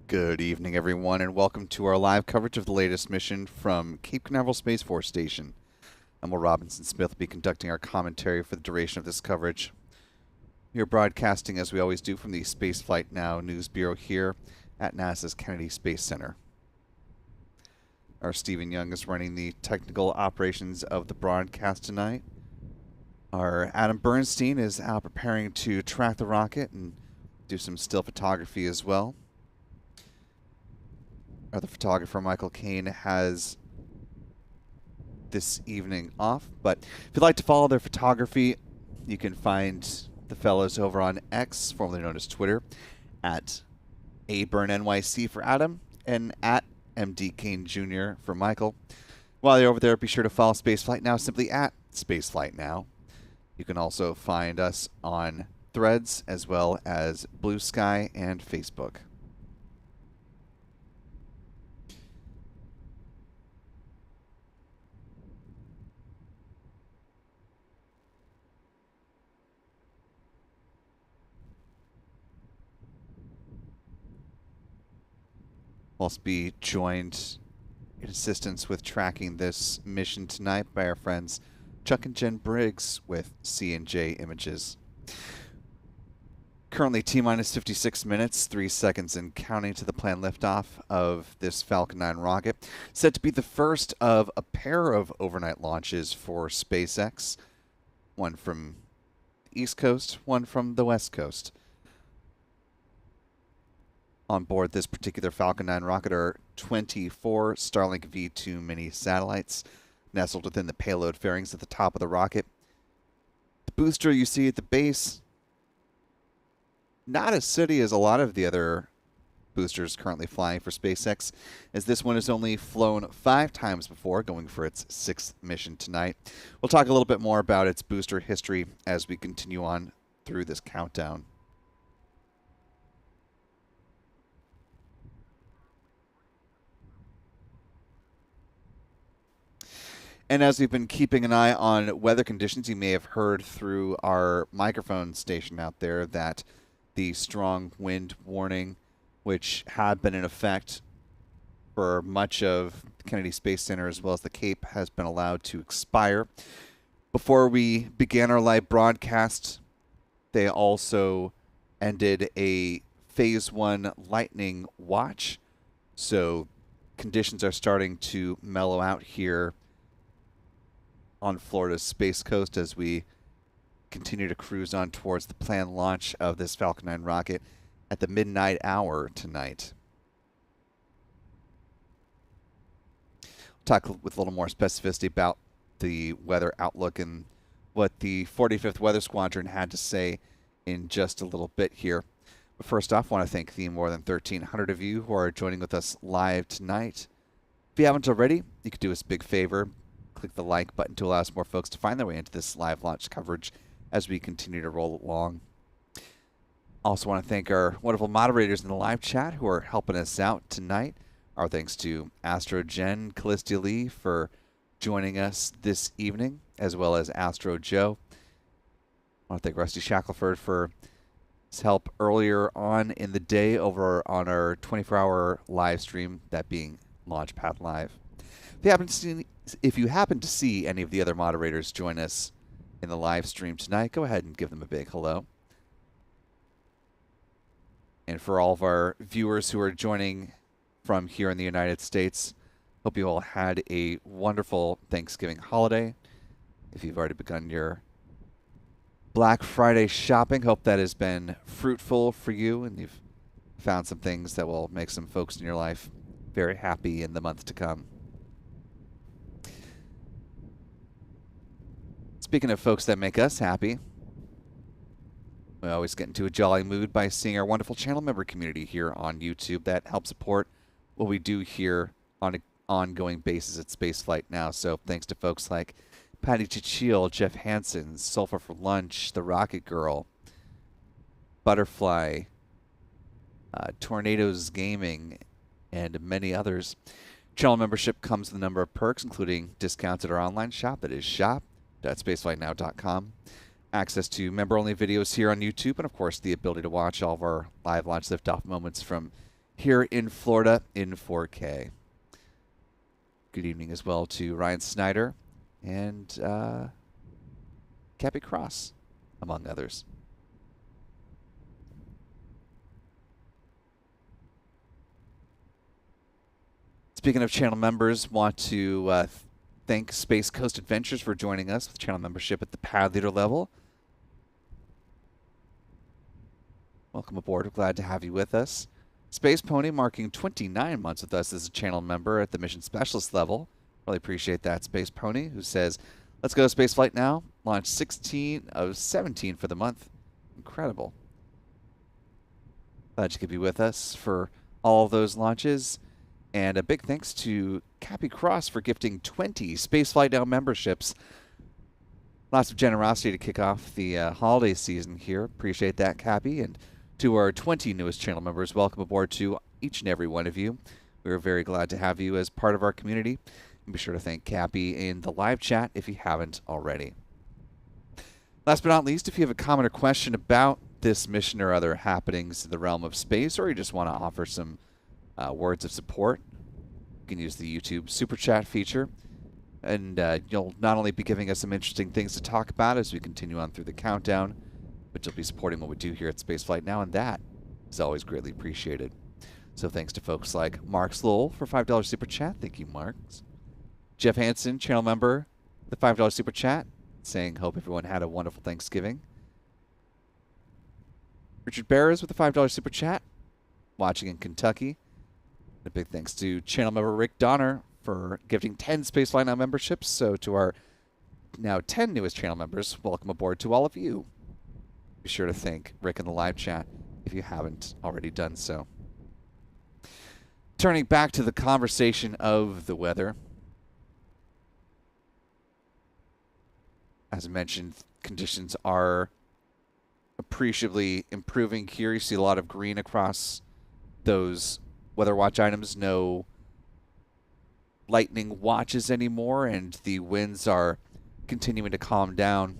Good evening, everyone, and welcome to our live coverage of the latest mission from Cape Canaveral Space Force Station. I'm Will Robinson Smith, will be conducting our commentary for the duration of this coverage. We are broadcasting, as we always do, from the Spaceflight Now News Bureau here at NASA's Kennedy Space Center. Our Stephen Young is running the technical operations of the broadcast tonight. Our Adam Bernstein is out preparing to track the rocket and do some still photography as well. Our photographer, Michael Kane, has this evening off, but if you'd like to follow their photography, you can find the fellows over on X, formerly known as Twitter, at ABurnNYC for Adam and at MD Kane Jr. for Michael. While you're over there, be sure to follow Spaceflight Now simply at Spaceflight Now. You can also find us on Threads as well as Blue Sky and Facebook. We'll also be joined in assistance with tracking this mission tonight by our friends Chuck and Jen Briggs with C&J Images. Currently T-minus 56 minutes, 3 seconds and counting to the planned liftoff of this Falcon 9 rocket. Set to be the first of a pair of overnight launches for SpaceX. One from the East Coast, one from the West Coast. On board this particular Falcon 9 rocket are 24 Starlink V2 mini satellites nestled within the payload fairings at the top of the rocket. The booster you see at the base, not as sooty as a lot of the other boosters currently flying for SpaceX, as this one has only flown 5 times before, going for its 6th mission tonight. We'll talk a little bit more about its booster history as we continue on through this countdown. And as we've been keeping an eye on weather conditions, you may have heard through our microphone station out there that the strong wind warning, which had been in effect for much of the Kennedy Space Center as well as the Cape, has been allowed to expire. Before we began our live broadcast, they also ended a Phase 1 lightning watch. So conditions are starting to mellow out here on Florida's Space Coast as we continue to cruise on towards the planned launch of this Falcon 9 rocket at the midnight hour tonight. We'll talk with a little more specificity about the weather outlook and what the 45th Weather Squadron had to say in just a little bit here. But first off, I want to thank the more than 1,300 of you who are joining with us live tonight. If you haven't already, you could do us a big favor. Click the like button to allow more folks to find their way into this live launch coverage as we continue to roll along. Also want to thank our wonderful moderators in the live chat who are helping us out tonight. Our thanks to Astro Jen, Callistia Lee for joining us this evening, as well as Astro Joe. I want to thank Rusty Shackelford for his help earlier on in the day over on our 24-hour live stream, that being Launchpad Live. If you happen to see any of the other moderators join us in the live stream tonight, go ahead and give them a big hello. And for all of our viewers who are joining from here in the United States, hope you all had a wonderful Thanksgiving holiday. If you've already begun your Black Friday shopping, hope that has been fruitful for you and you've found some things that will make some folks in your life very happy in the month to come. Speaking of folks that make us happy, we always get into a jolly mood by seeing our wonderful channel member community here on YouTube that helps support what we do here on an ongoing basis at Spaceflight Now. So thanks to folks like Patty Chichil, Jeff Hansen, Sulfur for Lunch, The Rocket Girl, Butterfly, Tornadoes Gaming, and many others. Channel membership comes with a number of perks, including discounts at our online shop, that is shop.spaceflightnow.com. Access to member-only videos here on YouTube, and of course the ability to watch all of our live launch liftoff moments from here in Florida in 4K. Good evening as well to Ryan Snyder and Cappy Cross, among others. Speaking of channel members, want to thank Space Coast Adventures for joining us with channel membership at the pad leader level. Welcome aboard. We're glad to have you with us. Space Pony marking 29 months with us as a channel member at the mission specialist level. Really appreciate that, Space Pony, who says, let's go to Spaceflight now. Launch 16 of 17 for the month. Incredible. Glad you could be with us for all of those launches. And a big thanks to Cappy Cross for gifting 20 Spaceflight Now memberships. Lots of generosity to kick off the holiday season here. Appreciate that, Cappy. And to our 20 newest channel members, welcome aboard to each and every one of you. We're very glad to have you as part of our community. And be sure to thank Cappy in the live chat if you haven't already. Last but not least, if you have a comment or question about this mission or other happenings in the realm of space, or you just want to offer some words of support, you can use the YouTube Super Chat feature. And you'll not only be giving us some interesting things to talk about as we continue on through the countdown, but you'll be supporting what we do here at Spaceflight Now, and that is always greatly appreciated. So thanks to folks like Mark Lowell for $5 Super Chat. Thank you, Marks. Jeff Hansen, channel member, the $5 Super Chat, saying, hope everyone had a wonderful Thanksgiving. Richard Barras with the $5 Super Chat, watching in Kentucky. A big thanks to channel member Rick Donner for gifting 10 Spaceflight Now memberships. So to our now 10 newest channel members, welcome aboard to all of you. Be sure to thank Rick in the live chat if you haven't already done so. Turning back to the conversation of the weather. As I mentioned, conditions are appreciably improving here. You see a lot of green across those weather watch items. No lightning watches anymore, and the winds are continuing to calm down.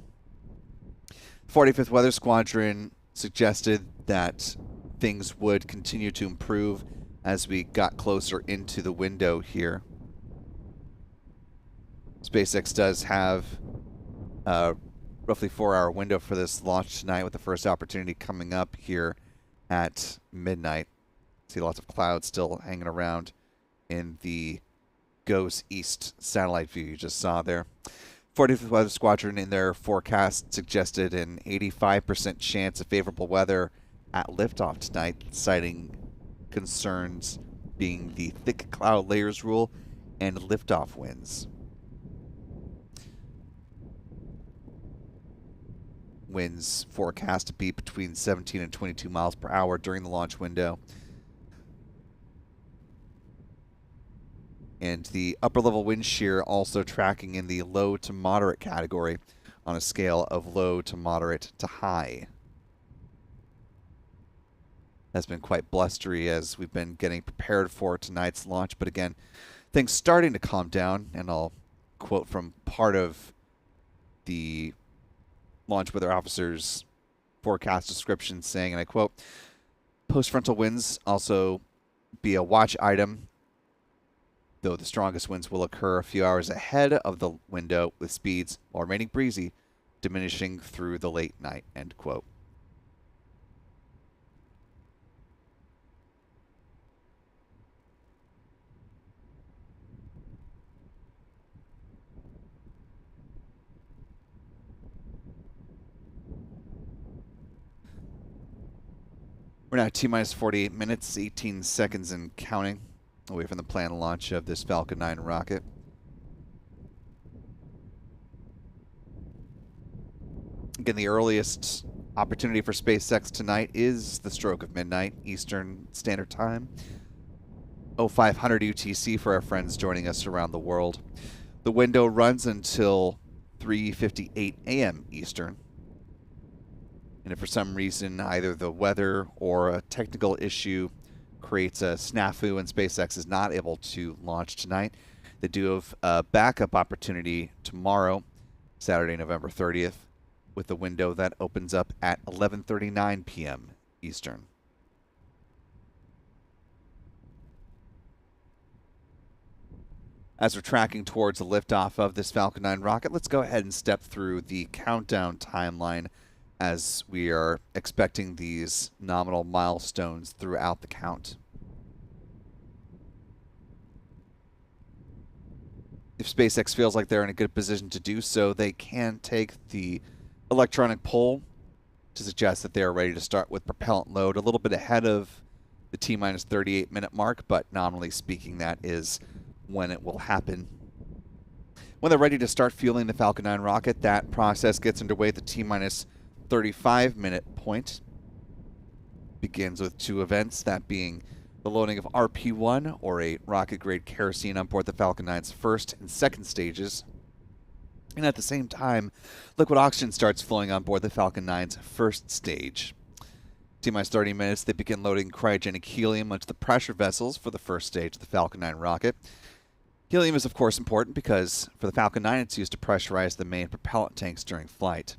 45th Weather Squadron suggested that things would continue to improve as we got closer into the window here. SpaceX does have a roughly 4-hour window for this launch tonight, with the first opportunity coming up here at midnight. See lots of clouds still hanging around in the GOES East satellite view you just saw there. 45th Weather Squadron in their forecast suggested an 85% chance of favorable weather at liftoff tonight, citing concerns being the thick cloud layers rule and liftoff winds. Winds forecast to be between 17 and 22 miles per hour during the launch window. And the upper level wind shear also tracking in the low to moderate category on a scale of low to moderate to high. Has been quite blustery as we've been getting prepared for tonight's launch. But again, things starting to calm down. And I'll quote from part of the launch weather officer's forecast description saying, and I quote, post-frontal winds also be a watch item, though the strongest winds will occur a few hours ahead of the window, with speeds, while remaining breezy, diminishing through the late night, end quote. We're now T-minus 48 minutes, 18 seconds and counting away from the planned launch of this Falcon 9 rocket. Again, the earliest opportunity for SpaceX tonight is the stroke of midnight Eastern Standard Time. 0500 UTC for our friends joining us around the world. The window runs until 3:58 a.m. Eastern. And if for some reason either the weather or a technical issue creates a snafu and SpaceX is not able to launch tonight, they do have a backup opportunity tomorrow, Saturday, November 30th, with a window that opens up at 11:39 p.m. Eastern. As we're tracking towards the liftoff of this Falcon 9 rocket, let's go ahead and step through the countdown timeline as we are expecting these nominal milestones throughout the count. If SpaceX feels like they're in a good position to do so, they can take the electronic poll to suggest that they are ready to start with propellant load a little bit ahead of the T-minus 38-minute mark, but nominally speaking, that is when it will happen. When they're ready to start fueling the Falcon 9 rocket, that process gets underway at the T-minus 35-minute point. Begins with two events, that being the loading of RP-1, or a rocket-grade kerosene on board the Falcon 9's first and second stages. And at the same time, liquid oxygen starts flowing on board the Falcon 9's first stage. T-minus 30 minutes, they begin loading cryogenic helium onto the pressure vessels for the first stage of the Falcon 9 rocket. Helium is, of course, important because for the Falcon 9, it's used to pressurize the main propellant tanks during flight.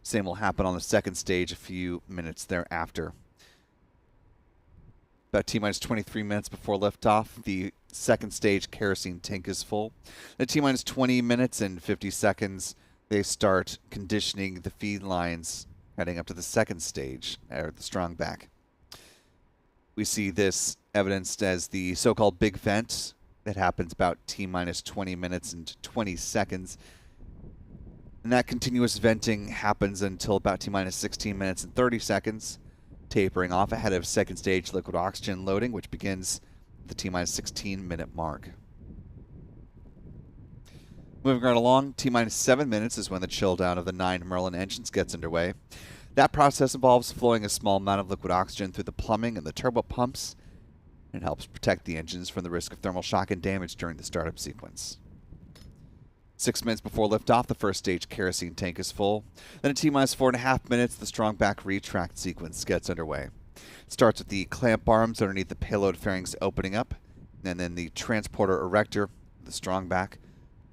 Same will happen on the second stage a few minutes thereafter. About T-minus 23 minutes before liftoff, the second stage kerosene tank is full. At T-minus 20 minutes and 50 seconds, they start conditioning the feed lines heading up to the second stage, or the strong back. We see this evidenced as the so-called big vent that happens about T-minus 20 minutes and 20 seconds. And that continuous venting happens until about T-minus 16 minutes and 30 seconds, tapering off ahead of second stage liquid oxygen loading, which begins at the T-minus 16-minute mark. Moving right along, T-minus 7 minutes is when the chill down of the 9 Merlin engines gets underway. That process involves flowing a small amount of liquid oxygen through the plumbing and the turbo pumps, and helps protect the engines from the risk of thermal shock and damage during the startup sequence. 6 minutes before liftoff, the first stage kerosene tank is full. Then at T-minus 4.5 minutes, the strong back retract sequence gets underway. It starts with the clamp arms underneath the payload fairings opening up, and then the transporter erector, the strong back,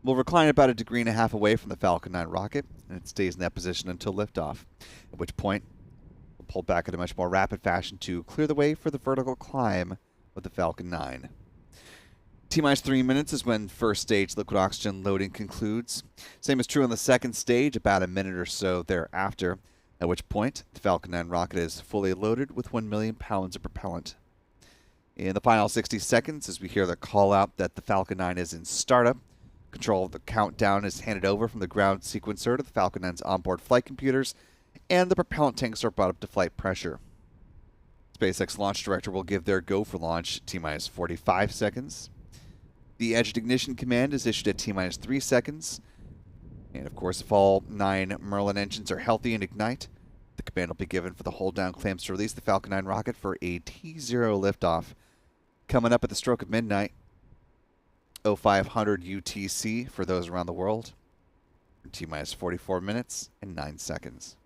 will recline about 1.5 degrees away from the Falcon 9 rocket, and it stays in that position until liftoff, at which point we'll pull back in a much more rapid fashion to clear the way for the vertical climb of the Falcon 9. T-minus 3 minutes is when first stage liquid oxygen loading concludes. Same is true on the second stage, about a minute or so thereafter, at which point the Falcon 9 rocket is fully loaded with 1 million pounds of propellant. In the final 60 seconds, as we hear the call out that the Falcon 9 is in startup, control of the countdown is handed over from the ground sequencer to the Falcon 9's onboard flight computers, and the propellant tanks are brought up to flight pressure. SpaceX launch director will give their go for launch T-minus 45 seconds. The edge ignition command is issued at T-minus 3 seconds. And of course, if all 9 Merlin engines are healthy and ignite, the command will be given for the hold down clamps to release the Falcon 9 rocket for a T0 liftoff. Coming up at the stroke of midnight, 0500 UTC for those around the world. T-minus 44 minutes and 9 seconds.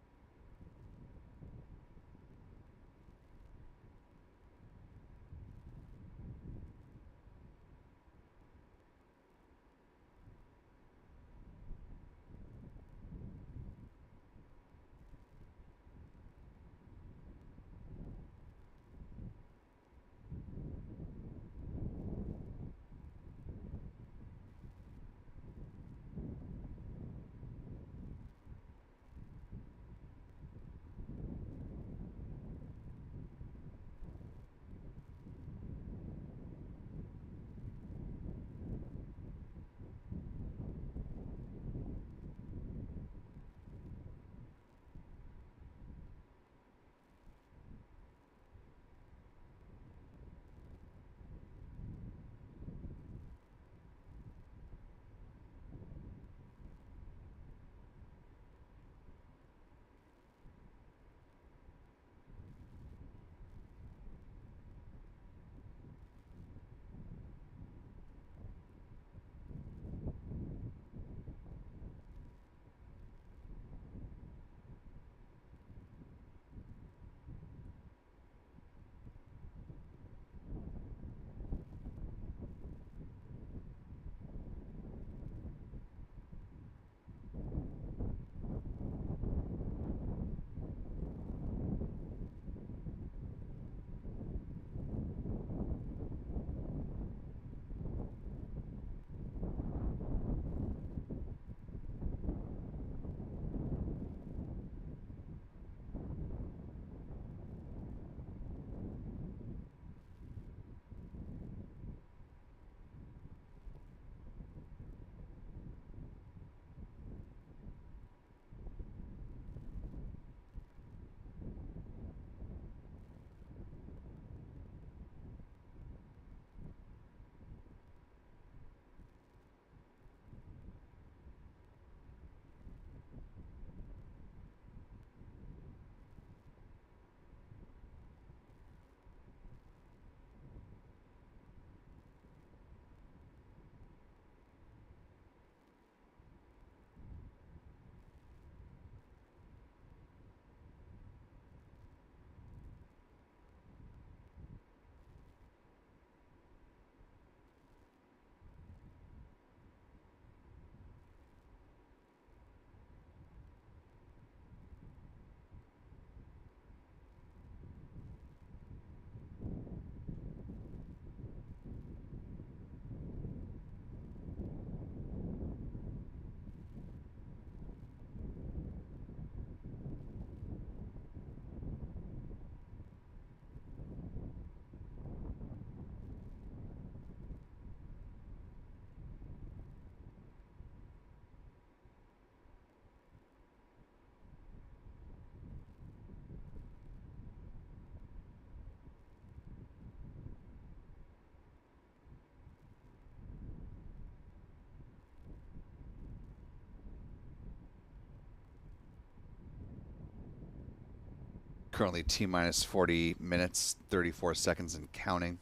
Currently T-minus 40 minutes, 34 seconds and counting.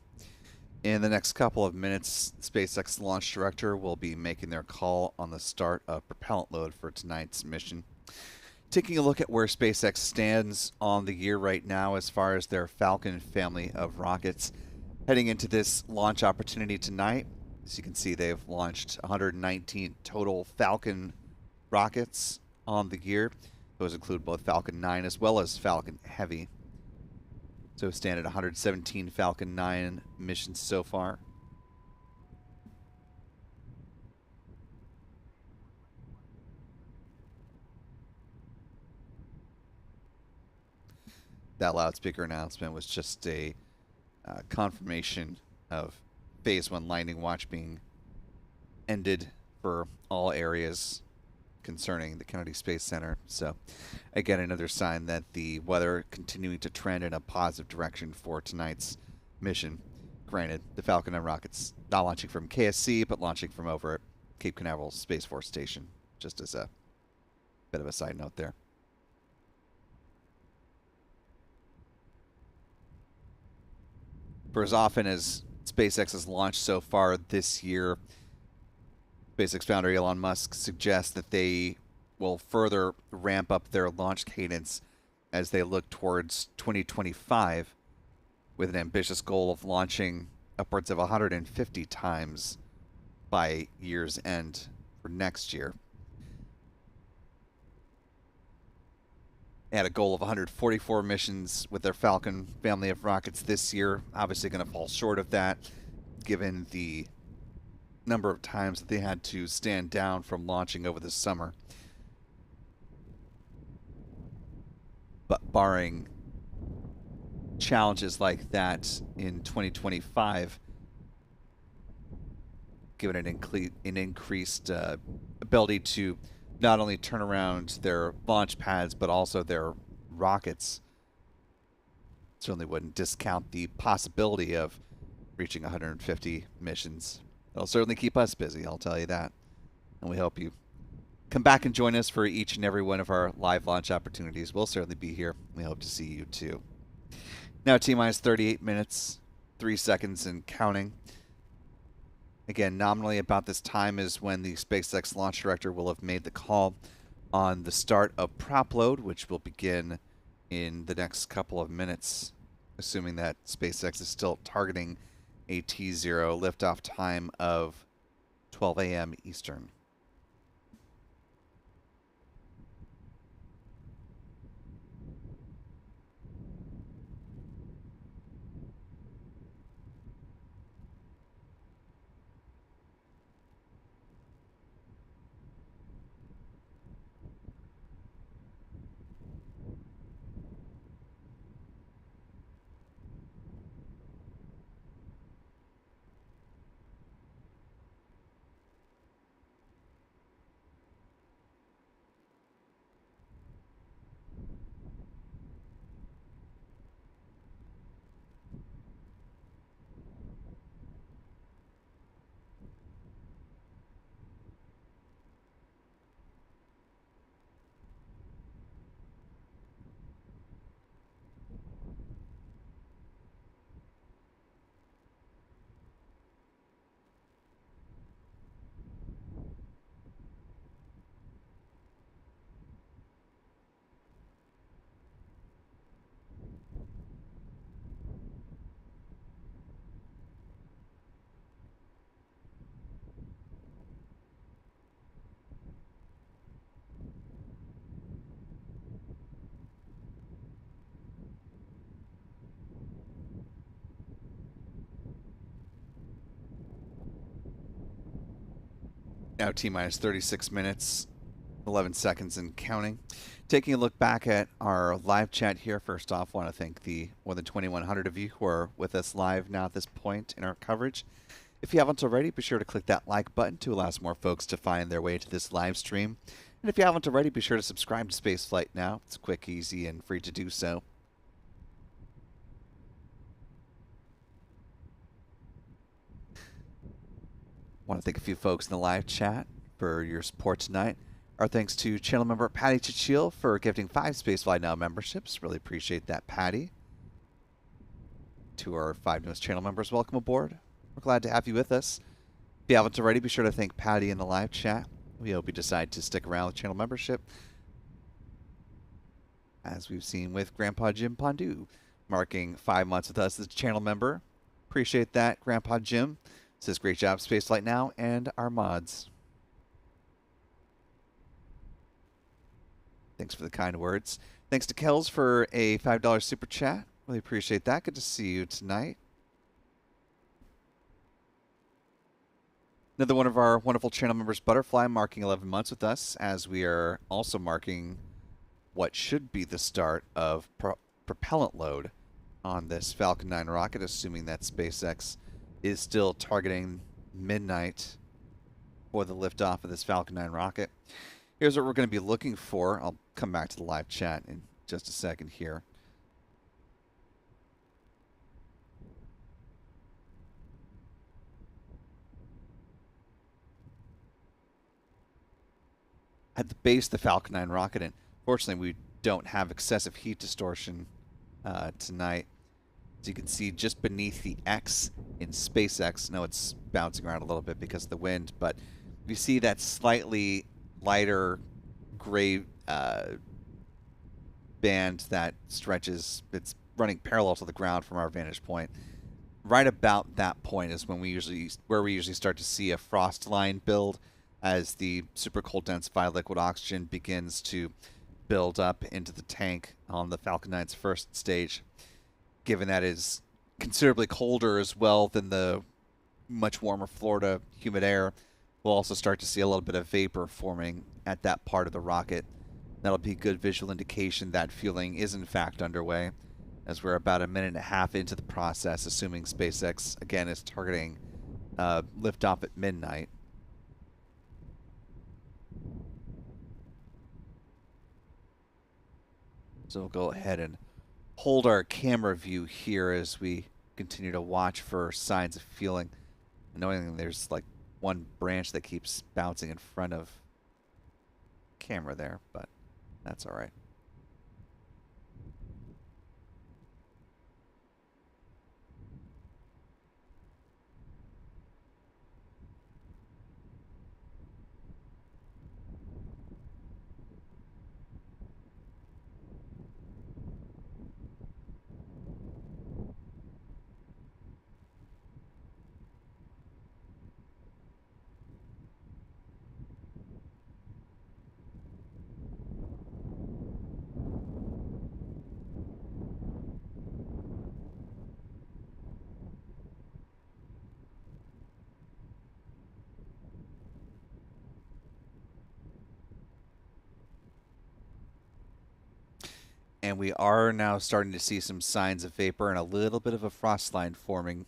In the next couple of minutes, SpaceX launch director will be making their call on the start of propellant load for tonight's mission. Taking a look at where SpaceX stands on the year right now as far as their Falcon family of rockets. Heading into this launch opportunity tonight, as you can see, they've launched 119 total Falcon rockets on the year. Those include both Falcon 9 as well as Falcon Heavy. So stand at 117 Falcon 9 missions so far. That loudspeaker announcement was just a confirmation of Phase 1 Lightning Watch being ended for all areas concerning the Kennedy Space Center. So again, another sign that the weather continuing to trend in a positive direction for tonight's mission. Granted, the Falcon 9 rockets not launching from KSC, but launching from over at Cape Canaveral Space Force Station, just as a bit of a side note there. For as often as SpaceX has launched so far this year, SpaceX founder Elon Musk suggests that they will further ramp up their launch cadence as they look towards 2025 with an ambitious goal of launching upwards of 150 times by year's end for next year. They had a goal of 144 missions with their Falcon family of rockets this year. Obviously going to fall short of that given the number of times that they had to stand down from launching over the summer. But barring challenges like that in 2025, given an increased ability to not only turn around their launch pads, but also their rockets, certainly wouldn't discount the possibility of reaching 150 missions. It'll certainly keep us busy, I'll tell you that. And we hope you come back and join us for each and every one of our live launch opportunities. We'll certainly be here. We hope to see you too. Now T-minus 38 minutes, 3 seconds and counting. Again, nominally about this time is when the SpaceX launch director will have made the call on the start of prop load, which will begin in the next couple of minutes, assuming that SpaceX is still targeting a T0 liftoff time of 12 a.m. Eastern. Now T-minus 36 minutes, 11 seconds and counting. Taking a look back at our live chat here, first off, I want to thank the more than 2,100 of you who are with us live now at this point in our coverage. If you haven't already, be sure to click that like button to allow some more folks to find their way to this live stream. And if you haven't already, be sure to subscribe to Spaceflight now. It's quick, easy, and free to do so. I want to thank a few folks in the live chat for your support tonight. Our thanks to channel member Patty Chichil for gifting 5 Spaceflight Now memberships. Really appreciate that, Patty. To our 5 newest channel members, welcome aboard. We're glad to have you with us. If you haven't already, be sure to thank Patty in the live chat. We hope you decide to stick around with channel membership, as we've seen with Grandpa Jim Pondu, marking 5 months with us as a channel member. Appreciate that, Grandpa Jim. Says great job, Spaceflight Now, and our mods. Thanks for the kind words. Thanks to Kells for a $5 super chat. Really appreciate that. Good to see you tonight. Another one of our wonderful channel members, Butterfly, marking 11 months with us, as we are also marking what should be the start of propellant load on this Falcon 9 rocket, assuming that SpaceX is still targeting midnight for the liftoff of this Falcon 9 rocket. Here's what we're going to be looking for. I'll come back to the live chat in just a second here. At the base of the Falcon 9 rocket, and fortunately we don't have excessive heat distortion tonight. As you can see just beneath the X in SpaceX, no, it's bouncing around a little bit because of the wind, but you see that slightly lighter gray band that stretches. It's running parallel to the ground from our vantage point. Right about that point is when we usually start to see a frost line build as the super cold densified liquid oxygen begins to build up into the tank on the Falcon 9's first stage. Given that is considerably colder as well than the much warmer Florida humid air, we'll also start to see a little bit of vapor forming at that part of the rocket. That'll be a good visual indication that fueling is in fact underway, as we're about a minute and a half into the process, assuming SpaceX again is targeting liftoff at midnight. So we'll go ahead and hold our camera view here as we continue to watch for signs of fueling. Knowing there's like one branch that keeps bouncing in front of camera there, but that's all right. And we are now starting to see some signs of vapor and a little bit of a frost line forming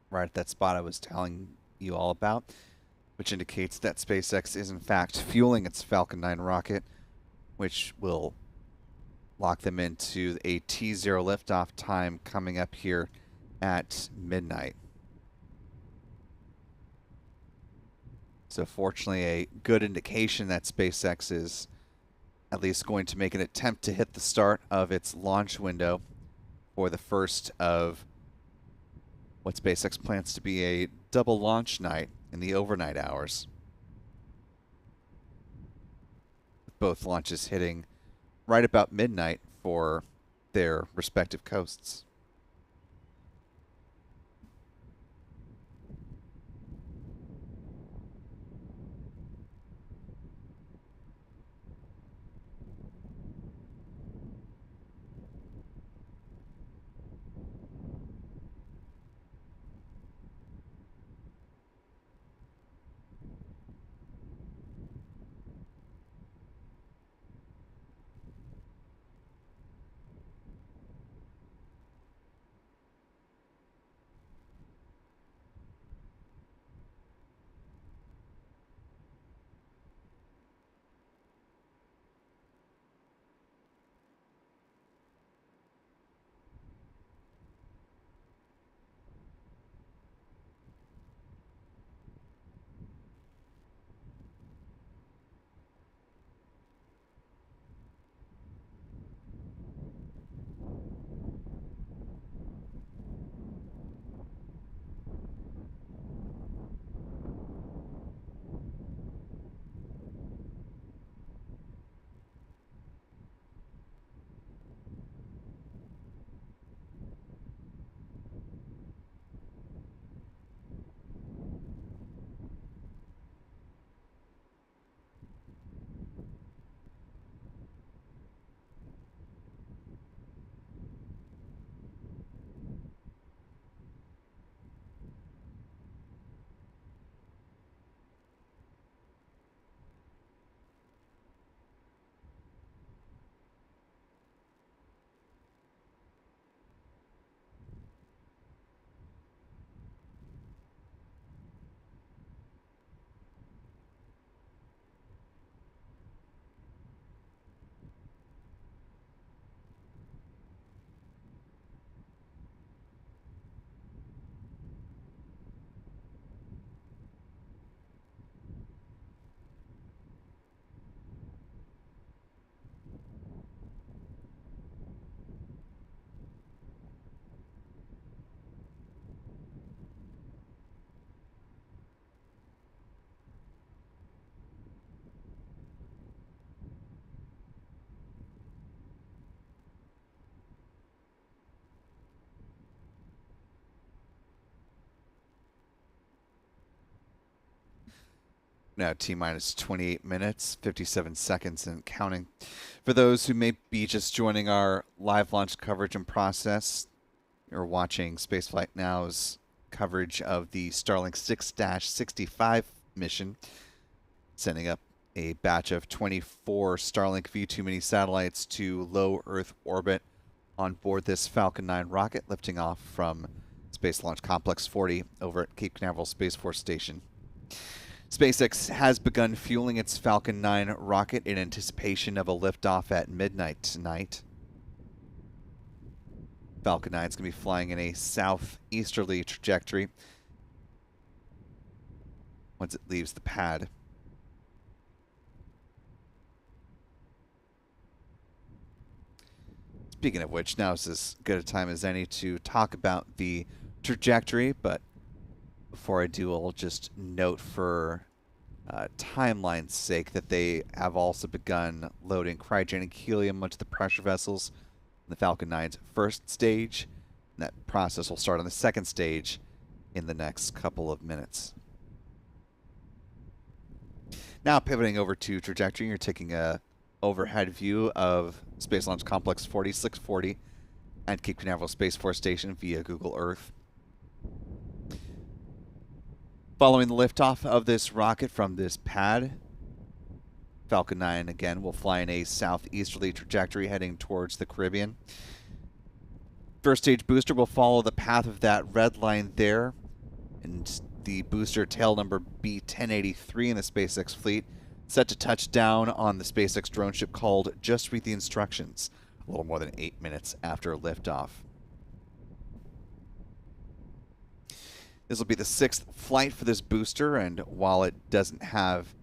right at that spot I was telling you all about, which indicates that SpaceX is in fact fueling its Falcon 9 rocket, which will lock them into a T0 liftoff time coming up here at midnight. So fortunately, a good indication that SpaceX is at least going to make an attempt to hit the start of its launch window for the first of what SpaceX plans to be a double launch night in the overnight hours, with both launches hitting right about midnight for their respective coasts. Now T-minus 28 minutes, 57 seconds and counting. For those who may be just joining our live launch coverage and process, you're watching Spaceflight Now's coverage of the Starlink 6-65 mission, sending up a batch of 24 Starlink V2 mini satellites to low Earth orbit on board this Falcon 9 rocket, lifting off from Space Launch Complex 40 over at Cape Canaveral Space Force Station. SpaceX has begun fueling its Falcon 9 rocket in anticipation of a liftoff at midnight tonight. Falcon 9 is going to be flying in a southeasterly trajectory once it leaves the pad. Speaking of which, now is as good a time as any to talk about the trajectory, but before I do, I'll just note for timeline's sake that they have also begun loading cryogenic helium onto the pressure vessels in the Falcon 9's first stage. And that process will start on the second stage in the next couple of minutes. Now pivoting over to trajectory, you're taking a overhead view of Space Launch Complex 4640 at Cape Canaveral Space Force Station via Google Earth. Following the liftoff of this rocket from this pad, Falcon 9 again will fly in a southeasterly trajectory heading towards the Caribbean. First stage booster will follow the path of that red line there, and the booster tail number B1083 in the SpaceX fleet, set to touch down on the SpaceX drone ship called Just Read the Instructions, a little more than 8 minutes after liftoff. This will be the 6th flight for this booster, and while it doesn't have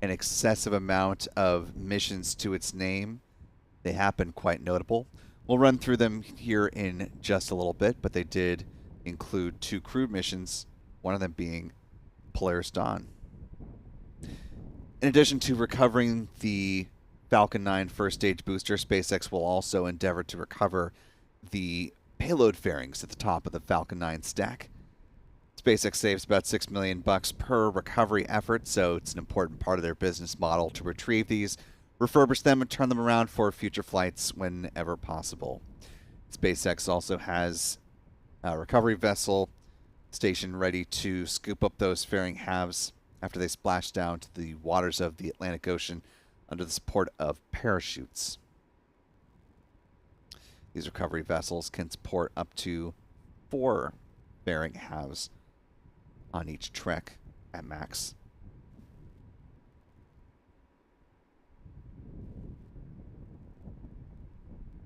an excessive amount of missions to its name, they have been quite notable. We'll run through them here in just a little bit, but they did include 2 crewed missions, one of them being Polaris Dawn. In addition to recovering the Falcon 9 first stage booster, SpaceX will also endeavor to recover the payload fairings at the top of the Falcon 9 stack. SpaceX saves about $6 million per recovery effort, so it's an important part of their business model to retrieve these, refurbish them, and turn them around for future flights whenever possible. SpaceX also has a recovery vessel stationed ready to scoop up those fairing halves after they splash down to the waters of the Atlantic Ocean under the support of parachutes. These recovery vessels can support up to 4 fairing halves on each trek at max.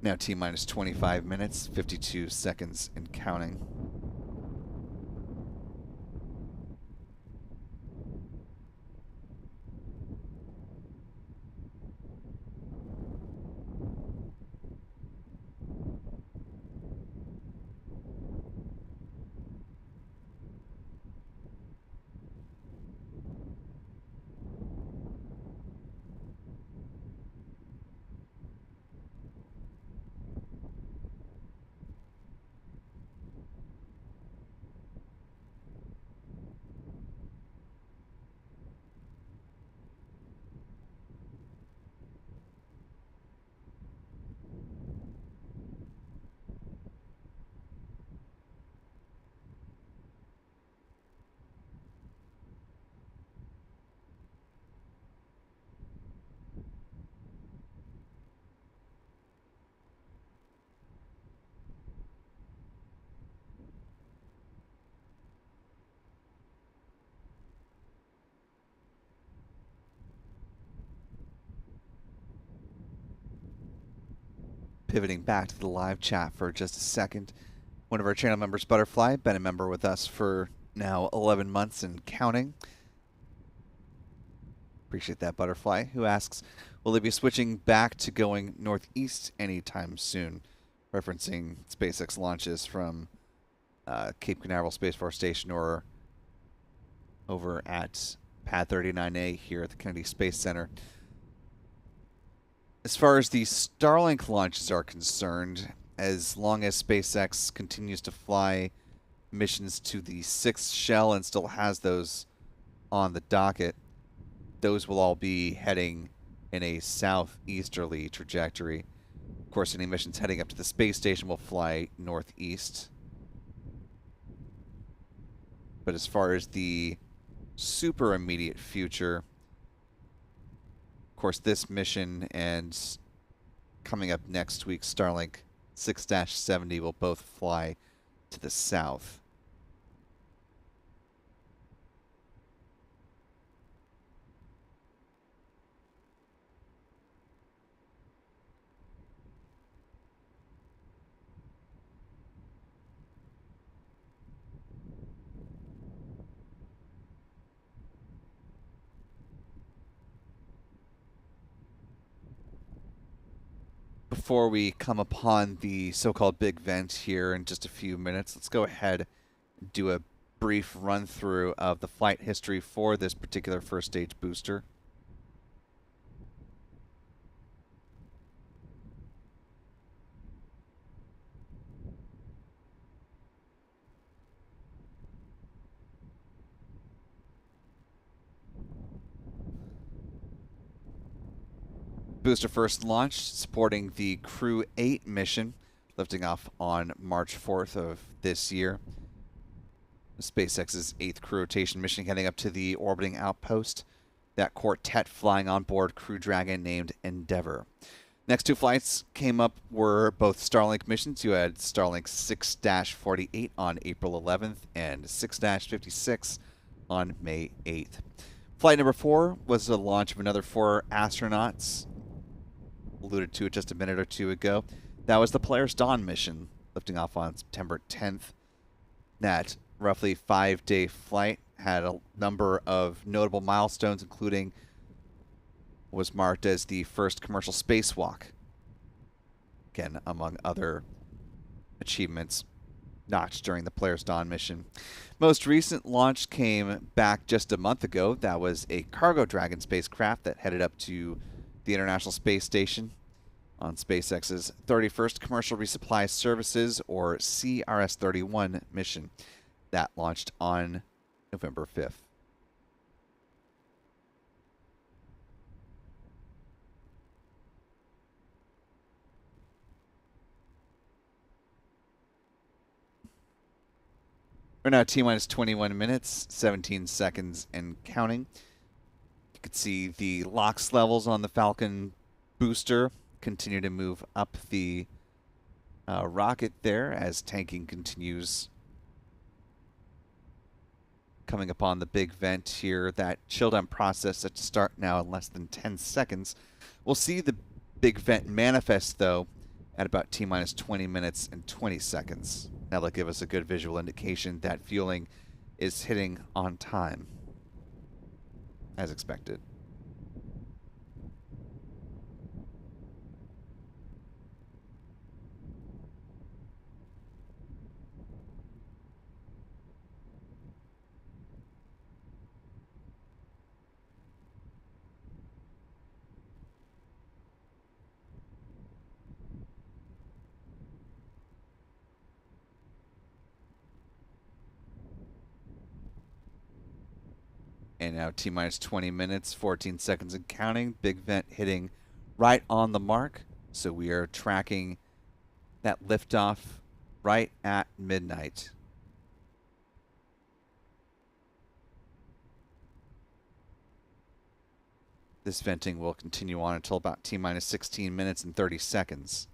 Now T-minus 25 minutes, 52 seconds and counting. Pivoting back to the live chat for just a second. One of our channel members, Butterfly, been a member with us for now 11 months and counting. Appreciate that, Butterfly, who asks, will they be switching back to going northeast anytime soon? Referencing SpaceX launches from Cape Canaveral Space Force Station or over at Pad 39A here at the Kennedy Space Center. As far as the Starlink launches are concerned, as long as SpaceX continues to fly missions to the 6th shell and still has those on the docket, those will all be heading in a southeasterly trajectory. Of course, any missions heading up to the space station will fly northeast. But as far as the super immediate future, of course, this mission and coming up next week, Starlink 6-70 will both fly to the south. Before we come upon the so-called big vent here in just a few minutes, let's go ahead and do a brief run through of the flight history for this particular first stage booster. Booster first launched supporting the Crew 8 mission, lifting off on March 4th of this year. SpaceX's 8th crew rotation mission heading up to the orbiting outpost. That quartet flying on board Crew Dragon named Endeavour. Next two flights came up were both Starlink missions. You had Starlink 6-48 on April 11th and 6-56 on May 8th. Flight number 4 was the launch of another 4 astronauts. Alluded to it just a minute or two ago. That was the Polaris Dawn mission, lifting off on September 10th. That roughly 5-day flight had a number of notable milestones, including was marked as the first commercial spacewalk. Again, among other achievements notched during the Polaris Dawn mission. Most recent launch came back just a month ago. That was a Cargo Dragon spacecraft that headed up to the International Space Station on SpaceX's 31st Commercial Resupply Services, or CRS-31 mission. That launched on November 5th. We're now T-minus 21 minutes, 17 seconds, and counting. You can see the LOX levels on the Falcon booster continue to move up the rocket there as tanking continues. Coming upon the big vent here, that chilldown process set to start now in less than 10 seconds. We'll see the big vent manifest, though, at about T-minus 20 minutes and 20 seconds. That'll give us a good visual indication that fueling is hitting on time, as expected. And now T-minus 20 minutes, 14 seconds and counting. Big vent hitting right on the mark. So we are tracking that liftoff right at midnight. This venting will continue on until about T-minus 16 minutes and 30 seconds.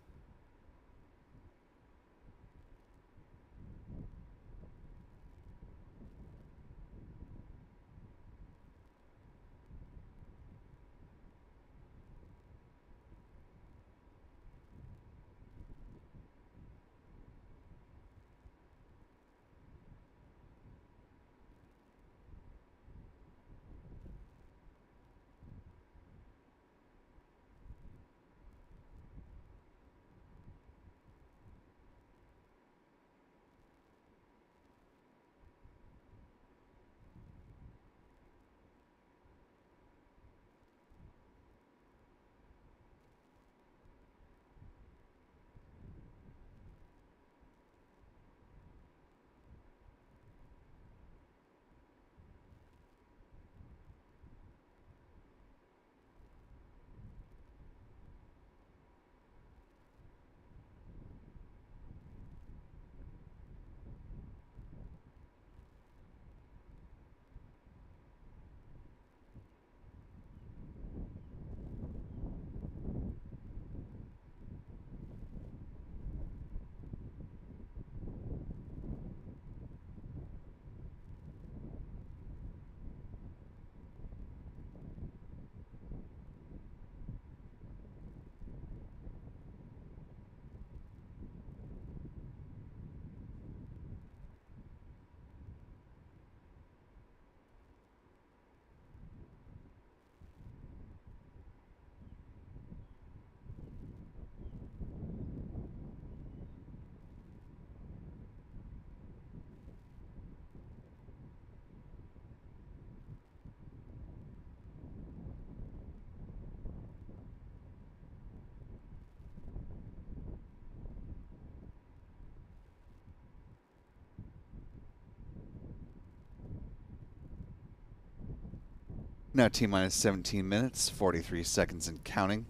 Now T-minus 17 minutes, 43 seconds and counting.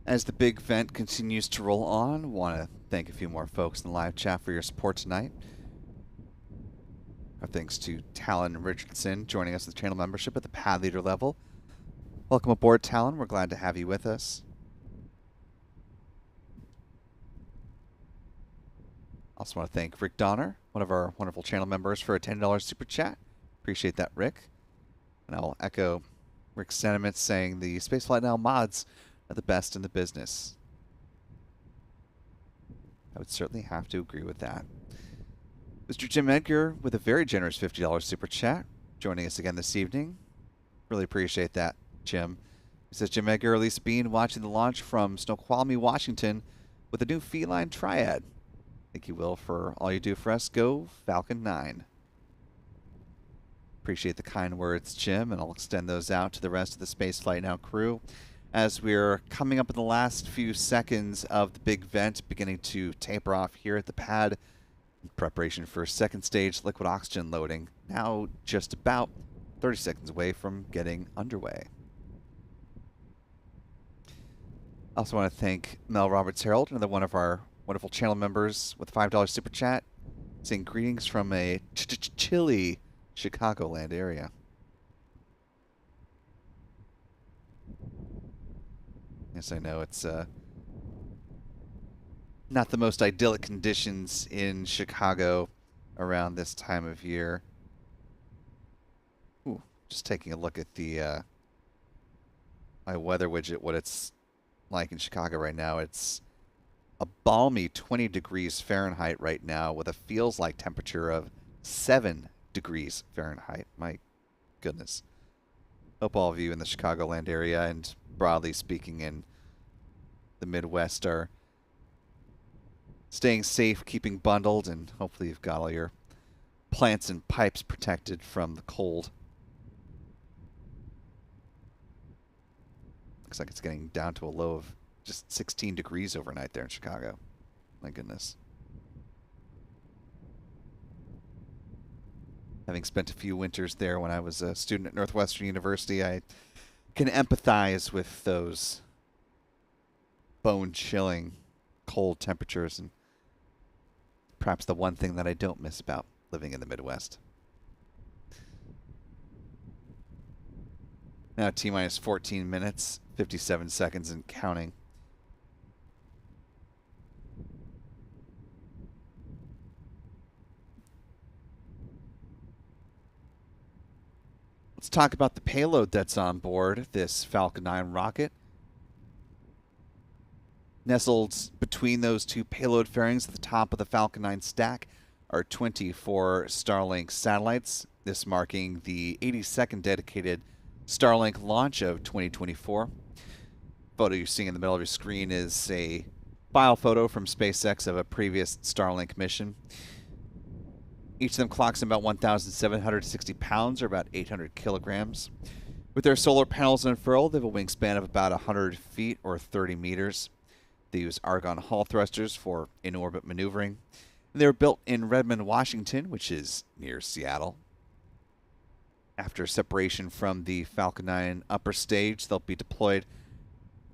As the big vent continues to roll on, want to thank a few more folks in the live chat for your support tonight. Our thanks to Talon Richardson joining us with channel membership at the pad leader level. Welcome aboard, Talon. We're glad to have you with us. Also want to thank Rick Donner, one of our wonderful channel members, for a $10 super chat. Appreciate that, Rick. And I'll echo Rick's sentiments saying the Spaceflight Now mods are the best in the business. I would certainly have to agree with that. Mr. Jim Edgar with a very generous $50 super chat, joining us again this evening. Really appreciate that, Jim. He says, Jim Edgar, Elisa Bean, watching the launch from Snoqualmie, Washington, with a new feline triad. Thank you, Will, for all you do for us. Go Falcon 9. Appreciate the kind words, Jim, and I'll extend those out to the rest of the Spaceflight Now crew as we're coming up in the last few seconds of the big vent, beginning to taper off here at the pad in preparation for second stage liquid oxygen loading, now just about 30 seconds away from getting underway. I also want to thank Mel Roberts-Harold, another one of our wonderful channel members with a $5 super chat, saying greetings from a chilly Chicagoland area. Yes, I know it's not the most idyllic conditions in Chicago around this time of year. Ooh, just taking a look at the my weather widget, what it's like in Chicago right now. It's a balmy 20 degrees Fahrenheit right now with a feels like temperature of 7 degrees Fahrenheit. My goodness. Hope all of you in the Chicagoland area and broadly speaking in the Midwest are staying safe, keeping bundled, and hopefully you've got all your plants and pipes protected from the cold. Looks like it's getting down to a low of just 16 degrees overnight there in Chicago. My goodness. Having spent a few winters there when I was a student at Northwestern University, I can empathize with those bone-chilling cold temperatures, and perhaps the one thing that I don't miss about living in the Midwest. Now T-minus 14 minutes, 57 seconds and counting. Let's talk about the payload that's on board this Falcon 9 rocket. Nestled between those two payload fairings at the top of the Falcon 9 stack are 24 Starlink satellites, this marking the 82nd dedicated Starlink launch of 2024. Photo you're seeing in the middle of your screen is a file photo from SpaceX of a previous Starlink mission. Each of them clocks in about 1,760 pounds, or about 800 kilograms. With their solar panels unfurled, they have a wingspan of about 100 feet, or 30 meters. They use argon Hall thrusters for in-orbit maneuvering. And they were built in Redmond, Washington, which is near Seattle. After separation from the Falcon 9 upper stage, they'll be deployed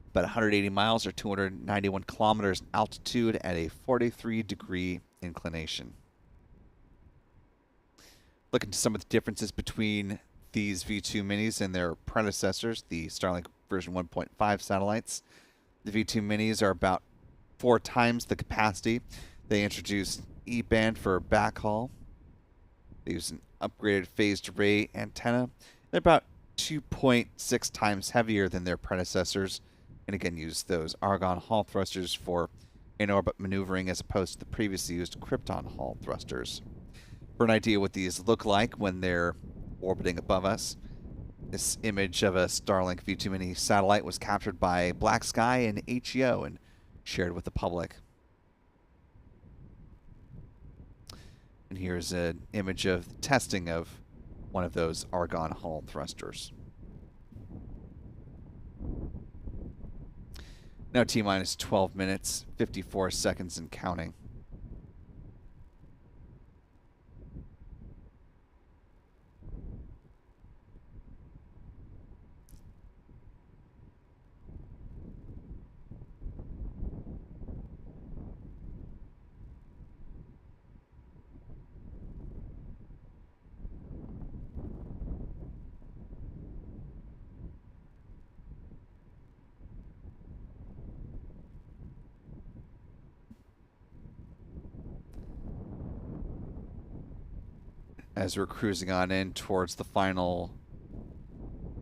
about 180 miles, or 291 kilometers in altitude at a 43-degree inclination. Look into some of the differences between these V2 minis and their predecessors, the Starlink version 1.5 satellites. The V2 minis are about 4 times the capacity. They introduced E-band for backhaul. They use an upgraded phased array antenna. They're about 2.6 times heavier than their predecessors, and again use those argon Hall thrusters for in-orbit maneuvering as opposed to the previously used krypton Hall thrusters. For an idea what these look like when they're orbiting above us, this image of a Starlink V2 mini satellite was captured by Black Sky and HEO and shared with the public. And here's an image of the testing of one of those argon Hall thrusters. Now T-minus 12 minutes, 54 seconds and counting. as we're cruising on in towards the final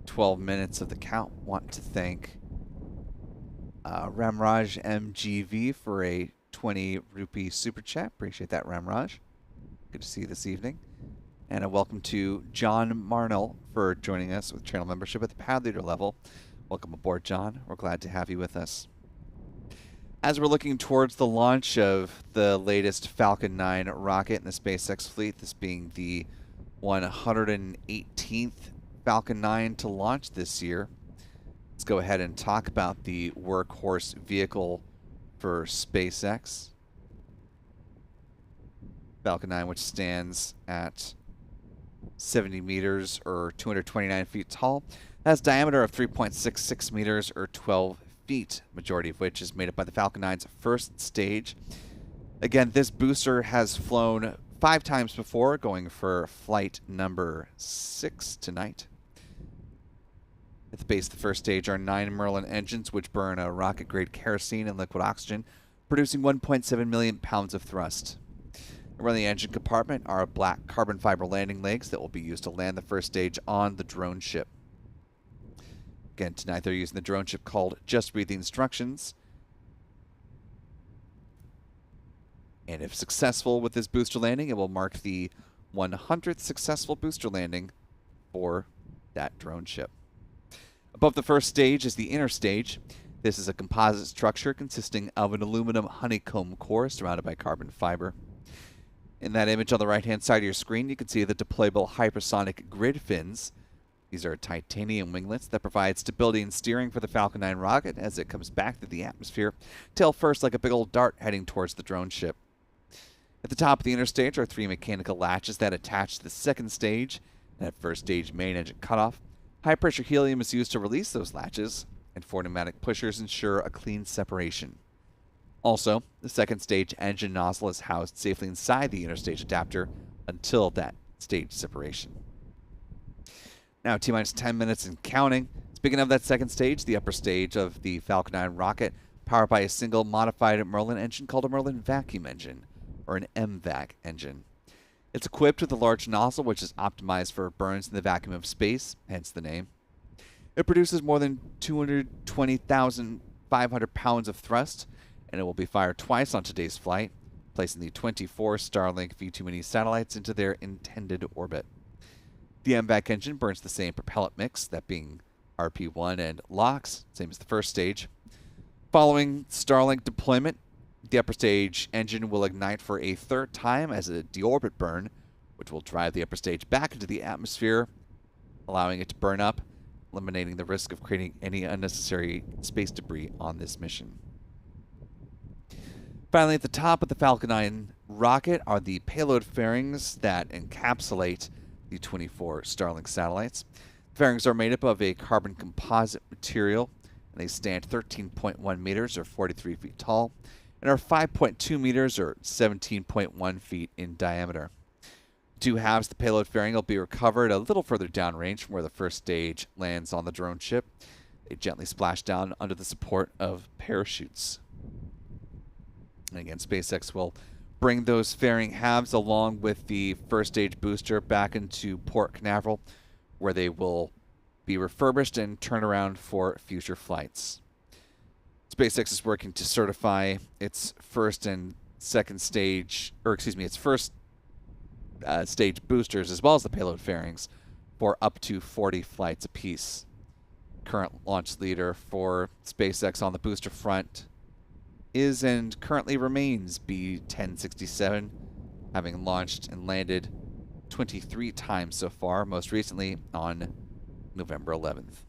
12 minutes of the count. Want to thank Ramraj MGV for a 20 rupee super chat. Appreciate that, Ramraj. Good to see you this evening. And a welcome to John Marnell for joining us with channel membership at the pad leader level. Welcome aboard, John. We're glad to have you with us. As we're looking towards the launch of the latest Falcon 9 rocket in the SpaceX fleet, this being the 118th Falcon 9 to launch this year, let's go ahead and talk about the workhorse vehicle for SpaceX. Falcon 9, which stands at 70 meters or 229 feet tall, has a diameter of 3.66 meters or 12 feet, majority of which is made up by the Falcon 9's first stage. Again, this booster has flown 5 times before, going for flight number 6 tonight. At the base of the first stage are 9 Merlin engines, which burn a rocket-grade kerosene and liquid oxygen, producing 1.7 million pounds of thrust. Around the engine compartment are black carbon fiber landing legs that will be used to land the first stage on the drone ship. Again, tonight they're using the drone ship called Just Read the Instructions. And if successful with this booster landing, it will mark the 100th successful booster landing for that drone ship. Above the first stage is the inner stage. This is a composite structure consisting of an aluminum honeycomb core surrounded by carbon fiber. In that image on the right-hand side of your screen, you can see the deployable hypersonic grid fins. These are titanium winglets that provide stability and steering for the Falcon 9 rocket as it comes back through the atmosphere, tail first like a big old dart heading towards the drone ship. At the top of the inner stage are 3 mechanical latches that attach to the second stage and at first stage main engine cutoff. High-pressure helium is used to release those latches, and 4 pneumatic pushers ensure a clean separation. Also, the second stage engine nozzle is housed safely inside the inner stage adapter until that stage separation. Now, T-minus 10 minutes and counting. Speaking of that second stage, the upper stage of the Falcon 9 rocket, powered by a single modified Merlin engine called a Merlin vacuum engine, or an MVAC engine. It's equipped with a large nozzle which is optimized for burns in the vacuum of space, hence the name. It produces more than 220,500 pounds of thrust, and it will be fired twice on today's flight, placing the 24 Starlink V2 mini satellites into their intended orbit. The MVAC engine burns the same propellant mix, that being RP1 and LOX, same as the first stage. Following Starlink deployment, the upper stage engine will ignite for a third time as a deorbit burn, which will drive the upper stage back into the atmosphere, allowing it to burn up, eliminating the risk of creating any unnecessary space debris on this mission. Finally, at the top of the Falcon 9 rocket are the payload fairings that encapsulate the 24 Starlink satellites. The fairings are made up of a carbon composite material, and they stand 13.1 meters or 43 feet tall, and are 5.2 meters or 17.1 feet in diameter. 2 halves of the payload fairing will be recovered a little further downrange from where the first stage lands on the drone ship. They gently splash down under the support of parachutes. And again, SpaceX will bring those fairing halves along with the first stage booster back into Port Canaveral, where they will be refurbished and turned around for future flights. SpaceX is working to certify its first and second stage, its first stage boosters as well as the payload fairings for up to 40 flights apiece. Current launch leader for SpaceX on the booster front is and currently remains B-1067, having launched and landed 23 times so far, most recently on November 11th.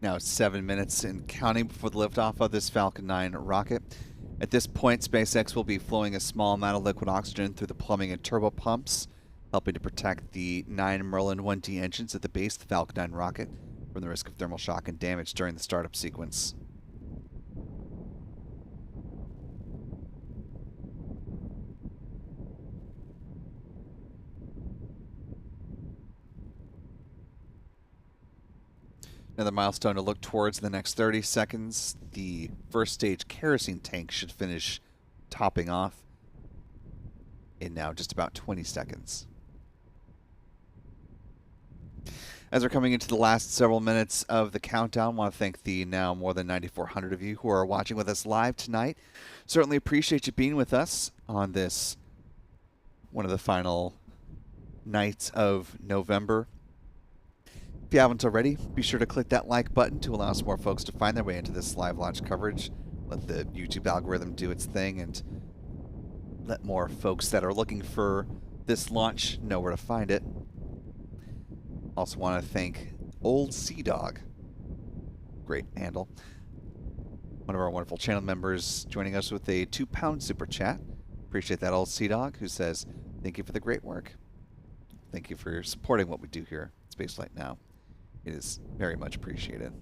Now it's 7 minutes and counting before the liftoff of this Falcon 9 rocket. At this point, SpaceX will be flowing a small amount of liquid oxygen through the plumbing and turbo pumps, helping to protect the 9 Merlin 1D engines at the base of the Falcon 9 rocket from the risk of thermal shock and damage during the startup sequence. Another milestone to look towards in the next 30 seconds. The first stage kerosene tank should finish topping off in now just about 20 seconds. As we're coming into the last several minutes of the countdown, I want to thank the now more than 9,400 of you who are watching with us live tonight. Certainly appreciate you being with us on this, one of the final nights of November. If you haven't already, be sure to click that like button to allow some more folks to find their way into this live launch coverage. Let the YouTube algorithm do its thing and let more folks that are looking for this launch know where to find it. Also want to thank Old Sea Dog, great handle, one of our wonderful channel members, joining us with a £2 super chat. Appreciate that, Old Sea Dog, who says, "Thank you for the great work. Thank you for supporting what we do here at Spaceflight Now. It is very much appreciated."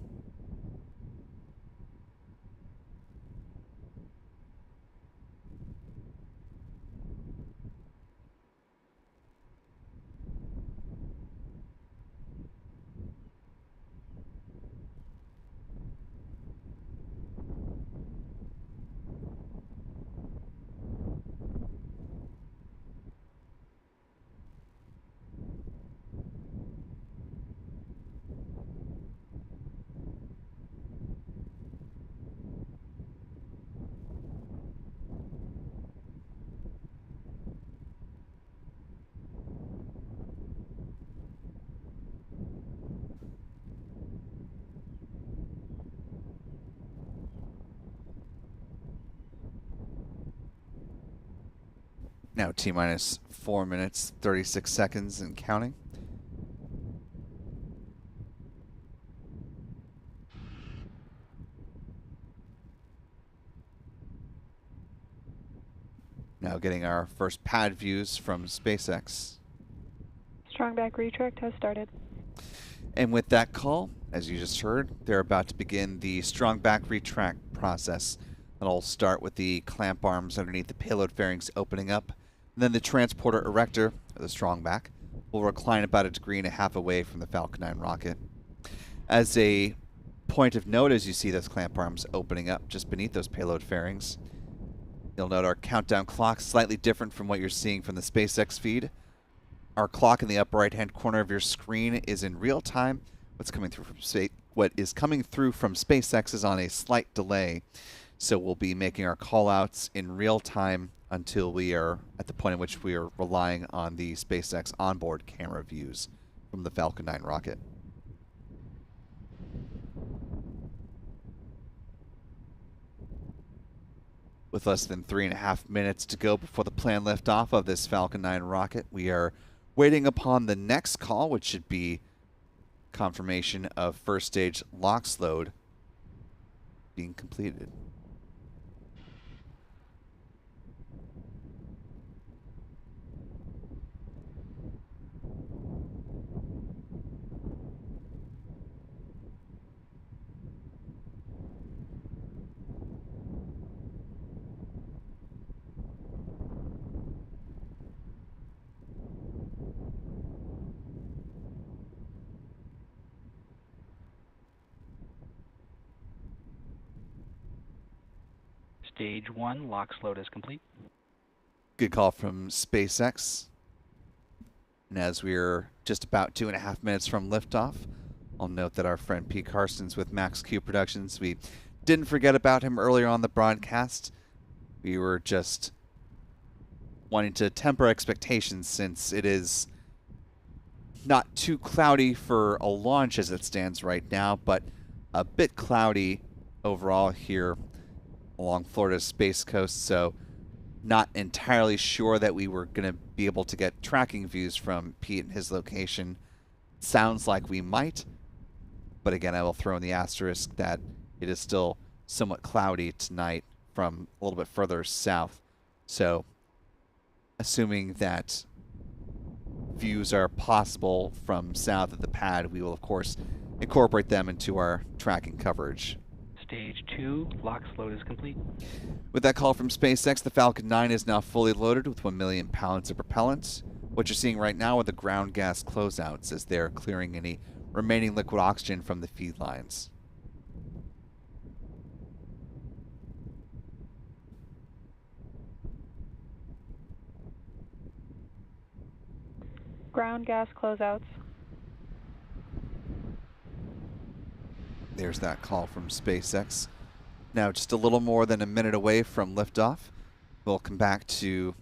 Now T-minus 4 minutes, 36 seconds and counting. Now getting our first pad views from SpaceX. Strong back retract has started. And with that call, as you just heard, they're about to begin the strong back retract process. It'll start with the clamp arms underneath the payload fairings opening up. And then the transporter erector, or the strong back, will recline about 1.5 degrees away from the Falcon 9 rocket. As a point of note, as you see those clamp arms opening up just beneath those payload fairings, you'll note our countdown clock slightly different from what you're seeing from the SpaceX feed. Our clock in the upper right-hand corner of your screen is in real time. What is coming through from SpaceX is on a slight delay. So we'll be making our call-outs in real time until we are at the point in which we are relying on the SpaceX onboard camera views from the Falcon 9 rocket. With less than 3.5 minutes to go before the planned liftoff of this Falcon 9 rocket, we are waiting upon the next call, which should be confirmation of first stage LOX load being completed. Stage 1, LOX load is complete. Good call from SpaceX. And as we're just about 2.5 minutes from liftoff, I'll note that our friend Pete Carson's with Max Q Productions. We didn't forget about him earlier on the broadcast. We were just wanting to temper expectations since it is not too cloudy for a launch as it stands right now, but a bit cloudy overall here along Florida's Space Coast, so not entirely sure that we were going to be able to get tracking views from Pete and his location. Sounds like we might, But again, I will throw in the asterisk that it is still somewhat cloudy tonight from a little bit further south. So assuming that views are possible from south of the pad, we will of course incorporate them into our tracking coverage. Stage 2, LOX load is complete. With that call from SpaceX, the Falcon 9 is now fully loaded with 1 million pounds of propellant. What you're seeing right now are the ground gas closeouts as they're clearing any remaining liquid oxygen from the feed lines. Ground gas closeouts. There's that call from SpaceX. Now just a little more than a minute away from liftoff. We'll come back to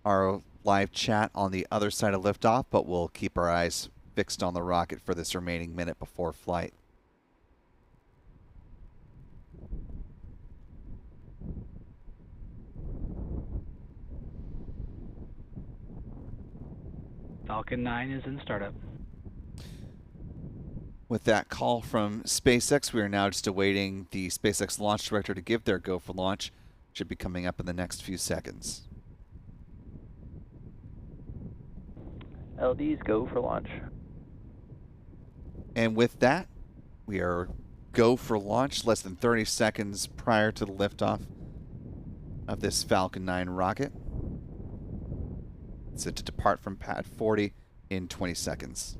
our live chat on the other side of liftoff, but we'll keep our eyes fixed on the rocket for this remaining minute before flight. Falcon 9 is in startup. With that call from SpaceX, we are now just awaiting the SpaceX launch director to give their go for launch. Should be coming up in the next few seconds. LDs go for launch. And with that, we are go for launch less than 30 seconds prior to the liftoff of this Falcon 9 rocket. Set to depart from pad 40 in 20 seconds.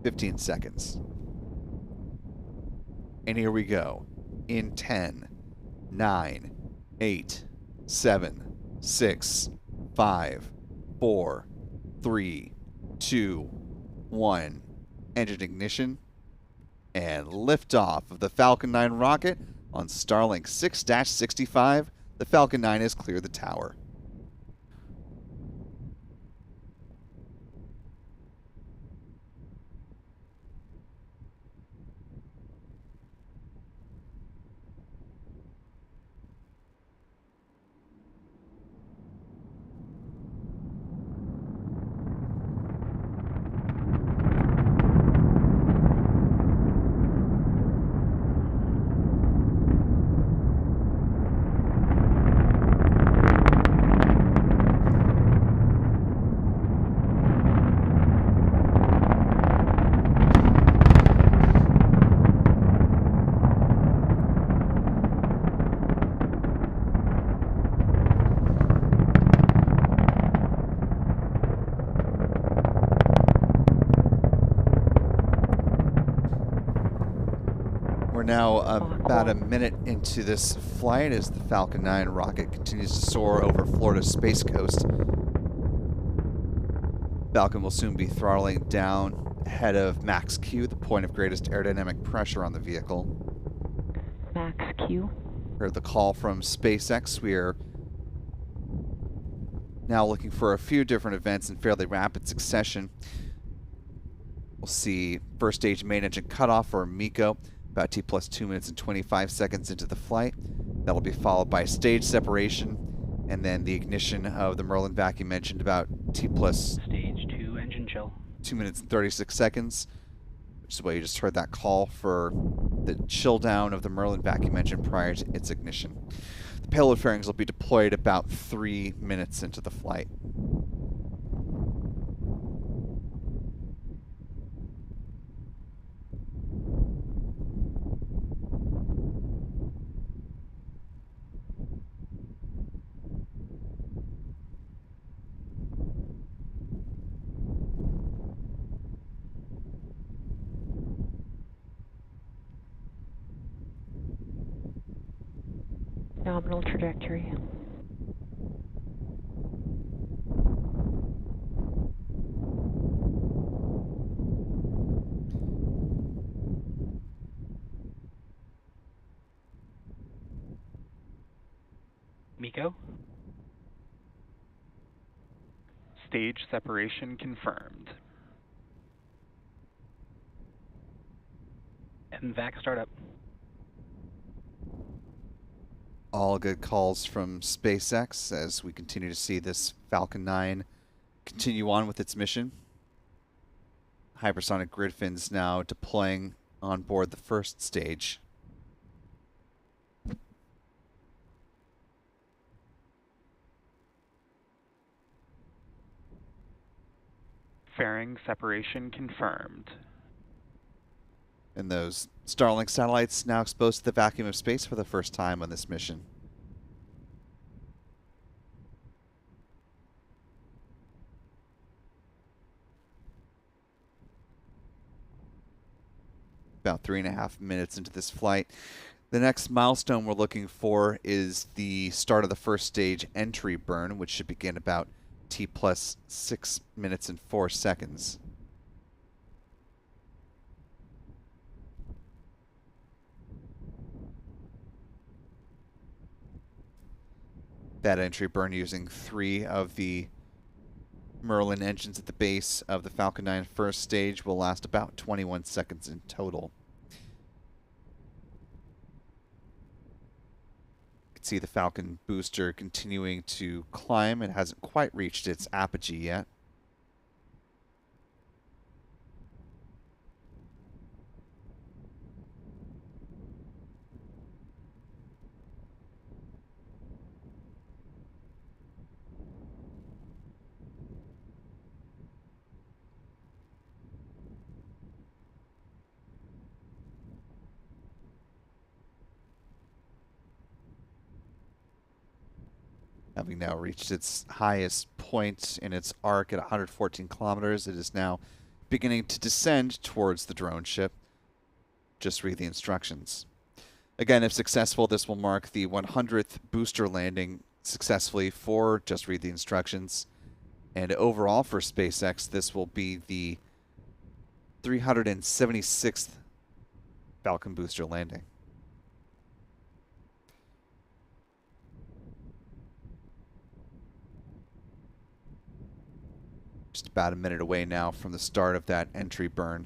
15 seconds. And here we go. In 10, 9, 8, 7, 6, 5, 4, 3, 2, 1. Engine ignition. And liftoff of the Falcon 9 rocket on Starlink 6-65. The Falcon 9 has cleared the tower. We're now about a minute into this flight as the Falcon 9 rocket continues to soar over Florida's Space Coast. Falcon will soon be throttling down ahead of max Q, the point of greatest aerodynamic pressure on the vehicle. Max Q. Heard the call from SpaceX. We are now looking for a few different events in fairly rapid succession. We'll see first stage main engine cutoff, or MECO, about T plus 2 minutes and 25 seconds into the flight. That'll be followed by stage separation, and then the ignition of the Merlin vacuum engine about T plus Stage 2 engine chill. 2 minutes and 36 seconds, which is why you just heard that call for the chill down of the Merlin vacuum engine prior to its ignition. The payload fairings will be deployed about 3 minutes into the flight. Nominal trajectory. MECO. Stage separation confirmed. MVAC startup. All good calls from SpaceX as we continue to see this Falcon 9 continue on with its mission. hypersonic grid fins now deploying on board the first stage. Fairing separation confirmed. And those Starlink satellites now exposed to the vacuum of space for the first time on this mission. About 3.5 minutes into this flight. The next milestone we're looking for is the start of the first stage entry burn, which should begin about T plus 6 minutes and 4 seconds. That entry burn using 3 of the Merlin engines at the base of the Falcon 9 first stage will last about 21 seconds in total. You can see the Falcon booster continuing to climb. It hasn't quite reached its apogee yet. Having now reached its highest point in its arc at 114 kilometers, it is now beginning to descend towards the drone ship. Just read the instructions. Again, if successful, this will mark the 100th booster landing successfully for Just Read the Instructions. And overall for SpaceX, this will be the 376th Falcon booster landing. Just about a minute away now from the start of that entry burn.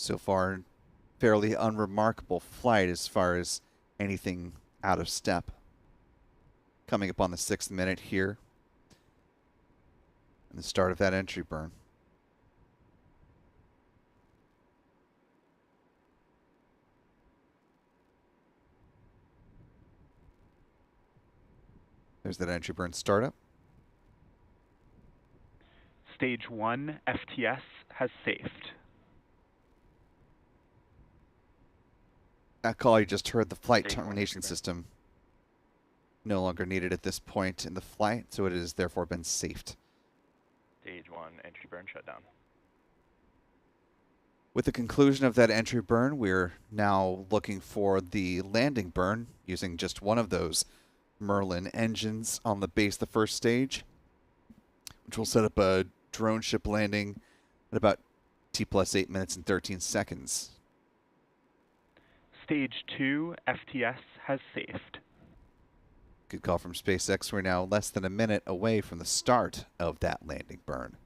So far, fairly unremarkable flight as far as anything out of step. Coming up on the 6th minute here. And the start of that entry burn. There's that entry burn startup. Stage 1 FTS has safed. That call you just heard, the flight Stage 1 termination entry burn. system no longer needed at this point in the flight, so it has therefore been safed. Stage 1 entry burn shutdown. With the conclusion of that entry burn, we're now looking for the landing burn using just one of those Merlin engines on the base of the first stage, which will set up a drone ship landing at about T plus 8 minutes and 13 seconds. Stage 2 FTS has safed. Good call from SpaceX. We're now less than a minute away from the start of that landing burn.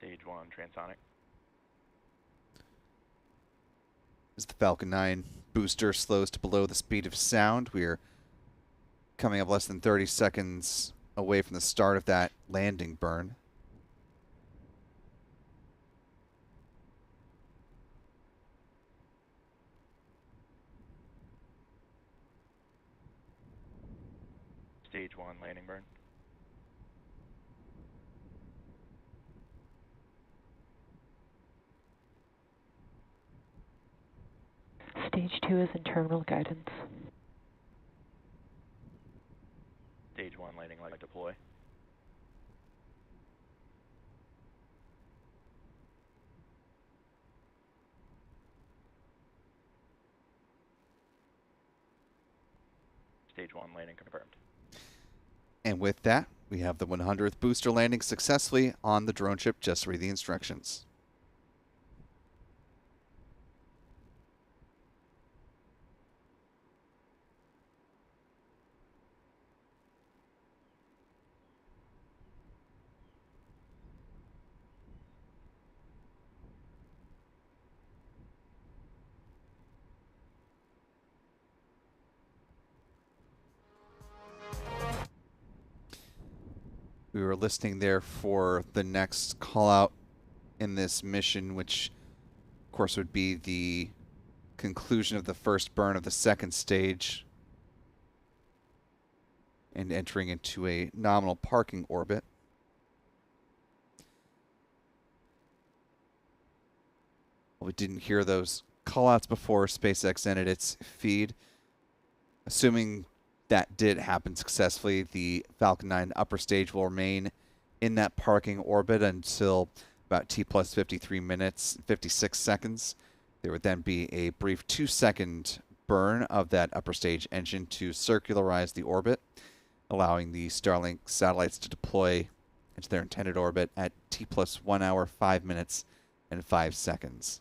Stage 1 transonic. As the Falcon 9 booster slows to below the speed of sound, we're coming up less than 30 seconds away from the start of that landing burn. Stage 1 landing burn. Stage 2 is in terminal guidance. Stage 1 landing light deploy. Stage 1 landing confirmed. And with that, we have the 100th booster landing successfully on the drone ship. Just read the instructions. We were listening there for the next call out in this mission, which of course would be the conclusion of the first burn of the second stage and entering into a nominal parking orbit. Well, we didn't hear those callouts before SpaceX ended its feed. Assuming that did happen successfully, the Falcon 9 upper stage will remain in that parking orbit until about T plus 53 minutes, 56 seconds. There would then be a brief 2-second burn of that upper stage engine to circularize the orbit, allowing the Starlink satellites to deploy into their intended orbit at T plus 1 hour, 5 minutes, and 5 seconds.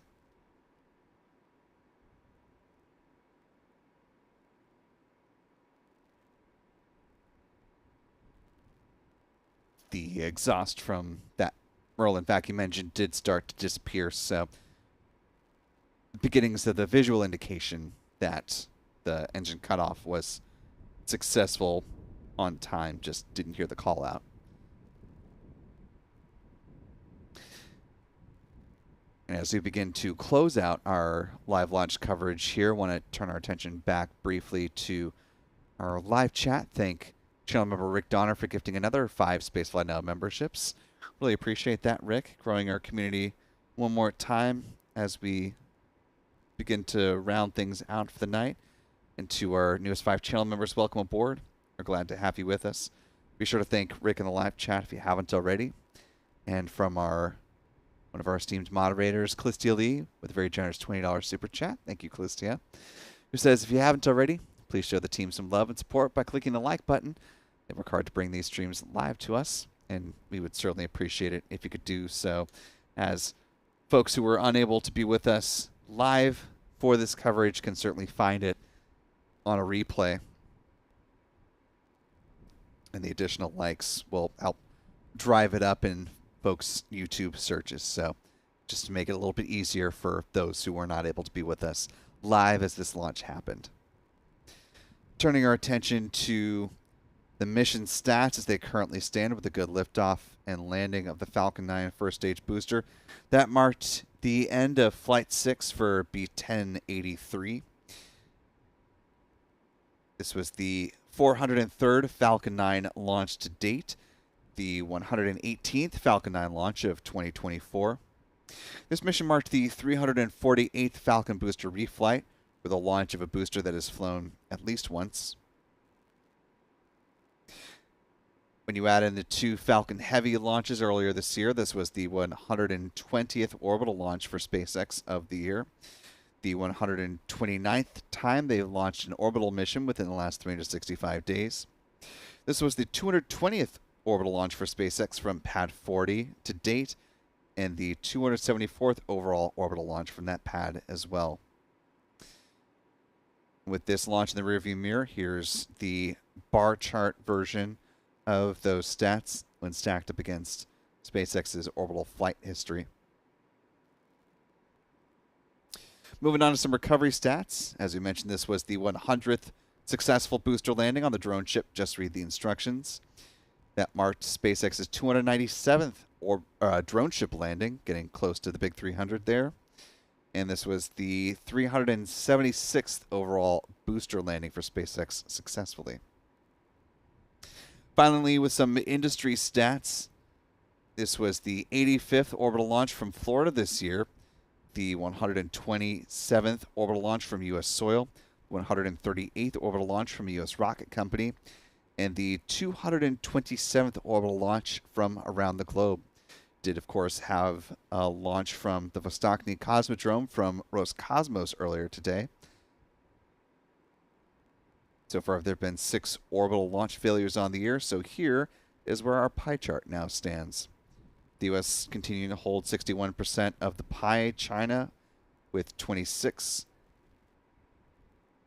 The exhaust from that Merlin vacuum engine did start to disappear, so beginnings of the visual indication that the engine cutoff was successful on time, just didn't hear the call out. And as we begin to close out our live launch coverage here, I want to turn our attention back briefly to our live chat. Thank channel member Rick Donner for gifting another 5 Spaceflight Now memberships. Really appreciate that, Rick. Growing our community one more time as we begin to round things out for the night. And to our newest 5 channel members, welcome aboard. We're glad to have you with us. Be sure to thank Rick in the live chat if you haven't already. And from one of our esteemed moderators, Callistia Lee, with a very generous $20 super chat. Thank you, Callistia. Who says, if you haven't already, please show the team some love and support by clicking the like button. They work hard to bring these streams live to us, and we would certainly appreciate it if you could do so, as folks who were unable to be with us live for this coverage can certainly find it on a replay. And the additional likes will help drive it up in folks' YouTube searches. So just to make it a little bit easier for those who were not able to be with us live as this launch happened. Turning our attention to the mission stats as they currently stand with a good liftoff and landing of the Falcon 9 first stage booster. That marked the end of Flight 6 for B-1083. This was the 403rd Falcon 9 launch to date, the 118th Falcon 9 launch of 2024. This mission marked the 348th Falcon booster reflight, with a launch of a booster that has flown at least once. When you add in the 2 Falcon Heavy launches earlier this year, this was the 120th orbital launch for SpaceX of the year. The 129th time they've launched an orbital mission within the last 365 days. This was the 220th orbital launch for SpaceX from Pad 40 to date, and the 274th overall orbital launch from that pad as well. With this launch in the rearview mirror, here's the bar chart version of those stats when stacked up against SpaceX's orbital flight history. Moving on to some recovery stats. As we mentioned, this was the 100th successful booster landing on the drone ship. Just read the instructions. That marked SpaceX's 297th drone ship landing, getting close to the big 300 there. And this was the 376th overall booster landing for SpaceX successfully. Finally, with some industry stats, this was the 85th orbital launch from Florida this year, the 127th orbital launch from U.S. soil, 138th orbital launch from a U.S. rocket company, and the 227th orbital launch from around the globe. Did, of course, have a launch from the Vostokny Cosmodrome from Roscosmos earlier today. So far, there have been 6 orbital launch failures on the year, so here is where our pie chart now stands. The U.S. continuing to hold 61% of the pie, China with 26%.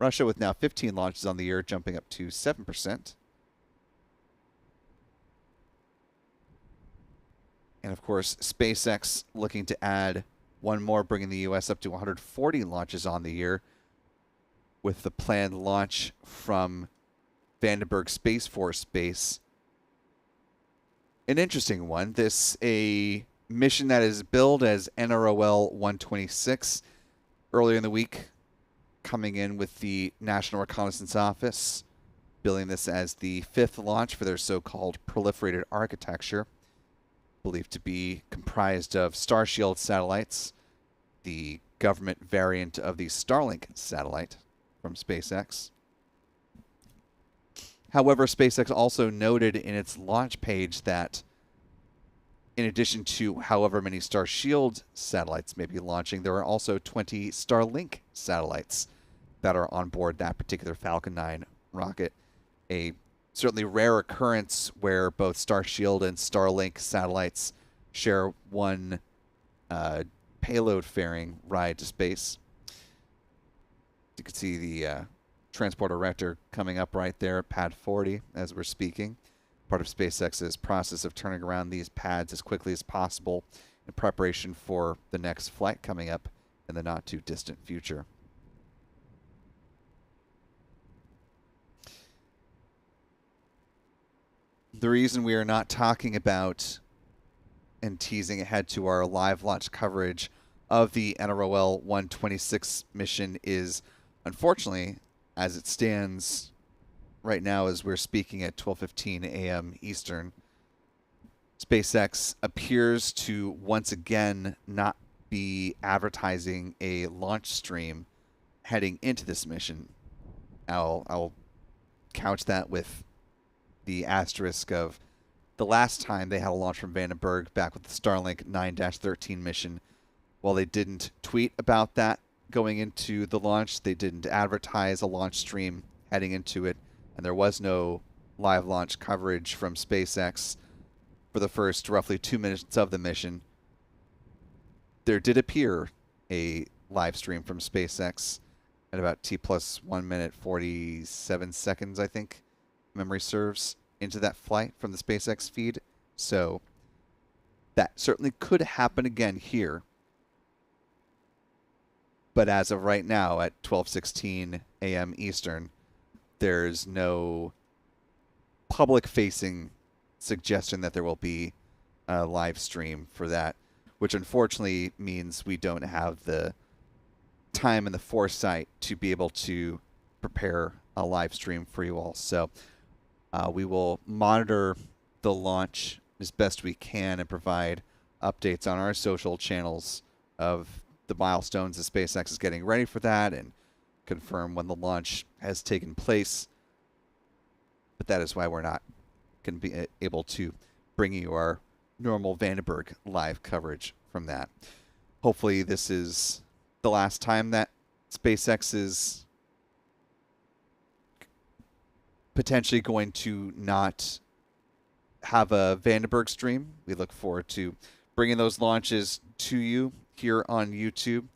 Russia with now 15 launches on the year, jumping up to 7%. And of course, SpaceX looking to add one more, bringing the U.S. up to 140 launches on the year, with the planned launch from Vandenberg Space Force Base. An interesting one. This a mission that is billed as NROL 126 earlier in the week, coming in with the National Reconnaissance Office, billing this as the 5th launch for their so-called proliferated architecture, believed to be comprised of Starshield satellites, the government variant of the Starlink satellite from SpaceX. However, SpaceX also noted in its launch page that in addition to however many Starshield satellites may be launching, there are also 20 Starlink satellites that are on board that particular Falcon 9 rocket. A certainly rare occurrence where both Starshield and Starlink satellites share one payload fairing ride to space. You can see the transporter Rector coming up right there at pad 40 as we're speaking. Part of SpaceX's process of turning around these pads as quickly as possible in preparation for the next flight coming up in the not too distant future. The reason we are not talking about and teasing ahead to our live launch coverage of the NROL 126 mission is, unfortunately, as it stands right now as we're speaking at 12:15 a.m. Eastern, SpaceX appears to once again not be advertising a launch stream heading into this mission. I'll couch that with the asterisk of the last time they had a launch from Vandenberg back with the Starlink 9-13 mission. While they didn't tweet about that going into the launch, they didn't advertise a launch stream heading into it, and there was no live launch coverage from SpaceX for the first roughly 2 minutes of the mission. There did appear a live stream from SpaceX at about T plus 1 minute 47 seconds, I think memory serves, into that flight from the SpaceX feed. So that certainly could happen again here. But as of right now at 12:16 a.m. Eastern, there's no public-facing suggestion that there will be a live stream for that, which unfortunately means we don't have the time and the foresight to be able to prepare a live stream for you all. So we will monitor the launch as best we can and provide updates on our social channels of the milestones that SpaceX is getting ready for that and confirm when the launch has taken place. But that is why we're not going to be able to bring you our normal Vandenberg live coverage from that. Hopefully this is the last time that SpaceX is potentially going to not have a Vandenberg stream. We look forward to bringing those launches to you here on YouTube. You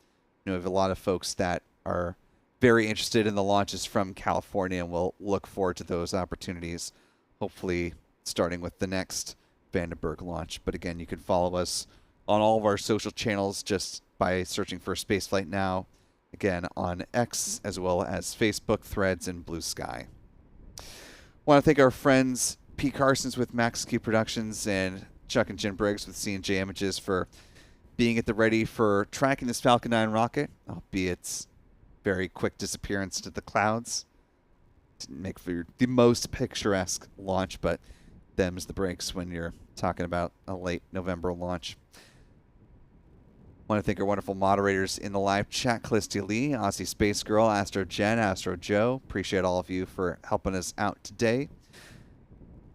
know, we have a lot of folks that are very interested in the launches from California, and we'll look forward to those opportunities, hopefully starting with the next Vandenberg launch. But again, you can follow us on all of our social channels just by searching for Spaceflight Now, again on X, as well as Facebook, Threads, and Blue Sky. Want to thank our friends Pete Carsons with Max Q Productions and Chuck and Jen Briggs with C&J Images for being at the ready for tracking this Falcon 9 rocket, albeit its very quick disappearance into the clouds. Didn't make for the most picturesque launch, but them's the breaks when you're talking about a late November launch. Want to thank our wonderful moderators in the live chat, Callistia Lee, Aussie Space Girl, Astro Jen, Astro Joe. Appreciate all of you for helping us out today.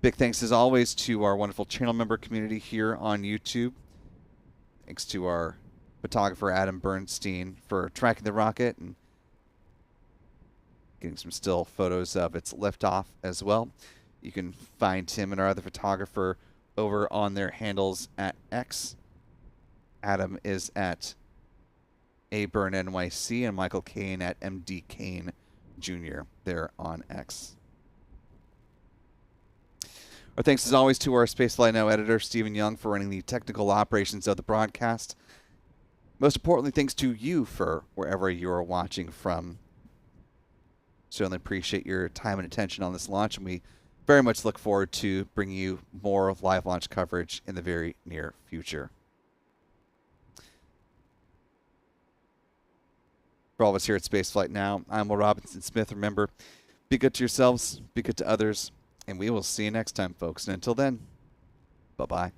Big thanks as always to our wonderful channel member community here on YouTube. Thanks to our photographer Adam Bernstein for tracking the rocket and getting some still photos of its liftoff as well. You can find him and our other photographer over on their handles at X. Adam is at ABurnNYC and Michael Kane at MD Kane Jr. there on X. Our thanks as always to our Spaceflight Now editor, Stephen Young, for running the technical operations of the broadcast. Most importantly, thanks to you for wherever you are watching from. Certainly appreciate your time and attention on this launch, and we very much look forward to bringing you more live launch coverage in the very near future. For all of us here at Spaceflight Now, I'm Will Robinson Smith. Remember, be good to yourselves, be good to others, and we will see you next time, folks. And until then, bye-bye.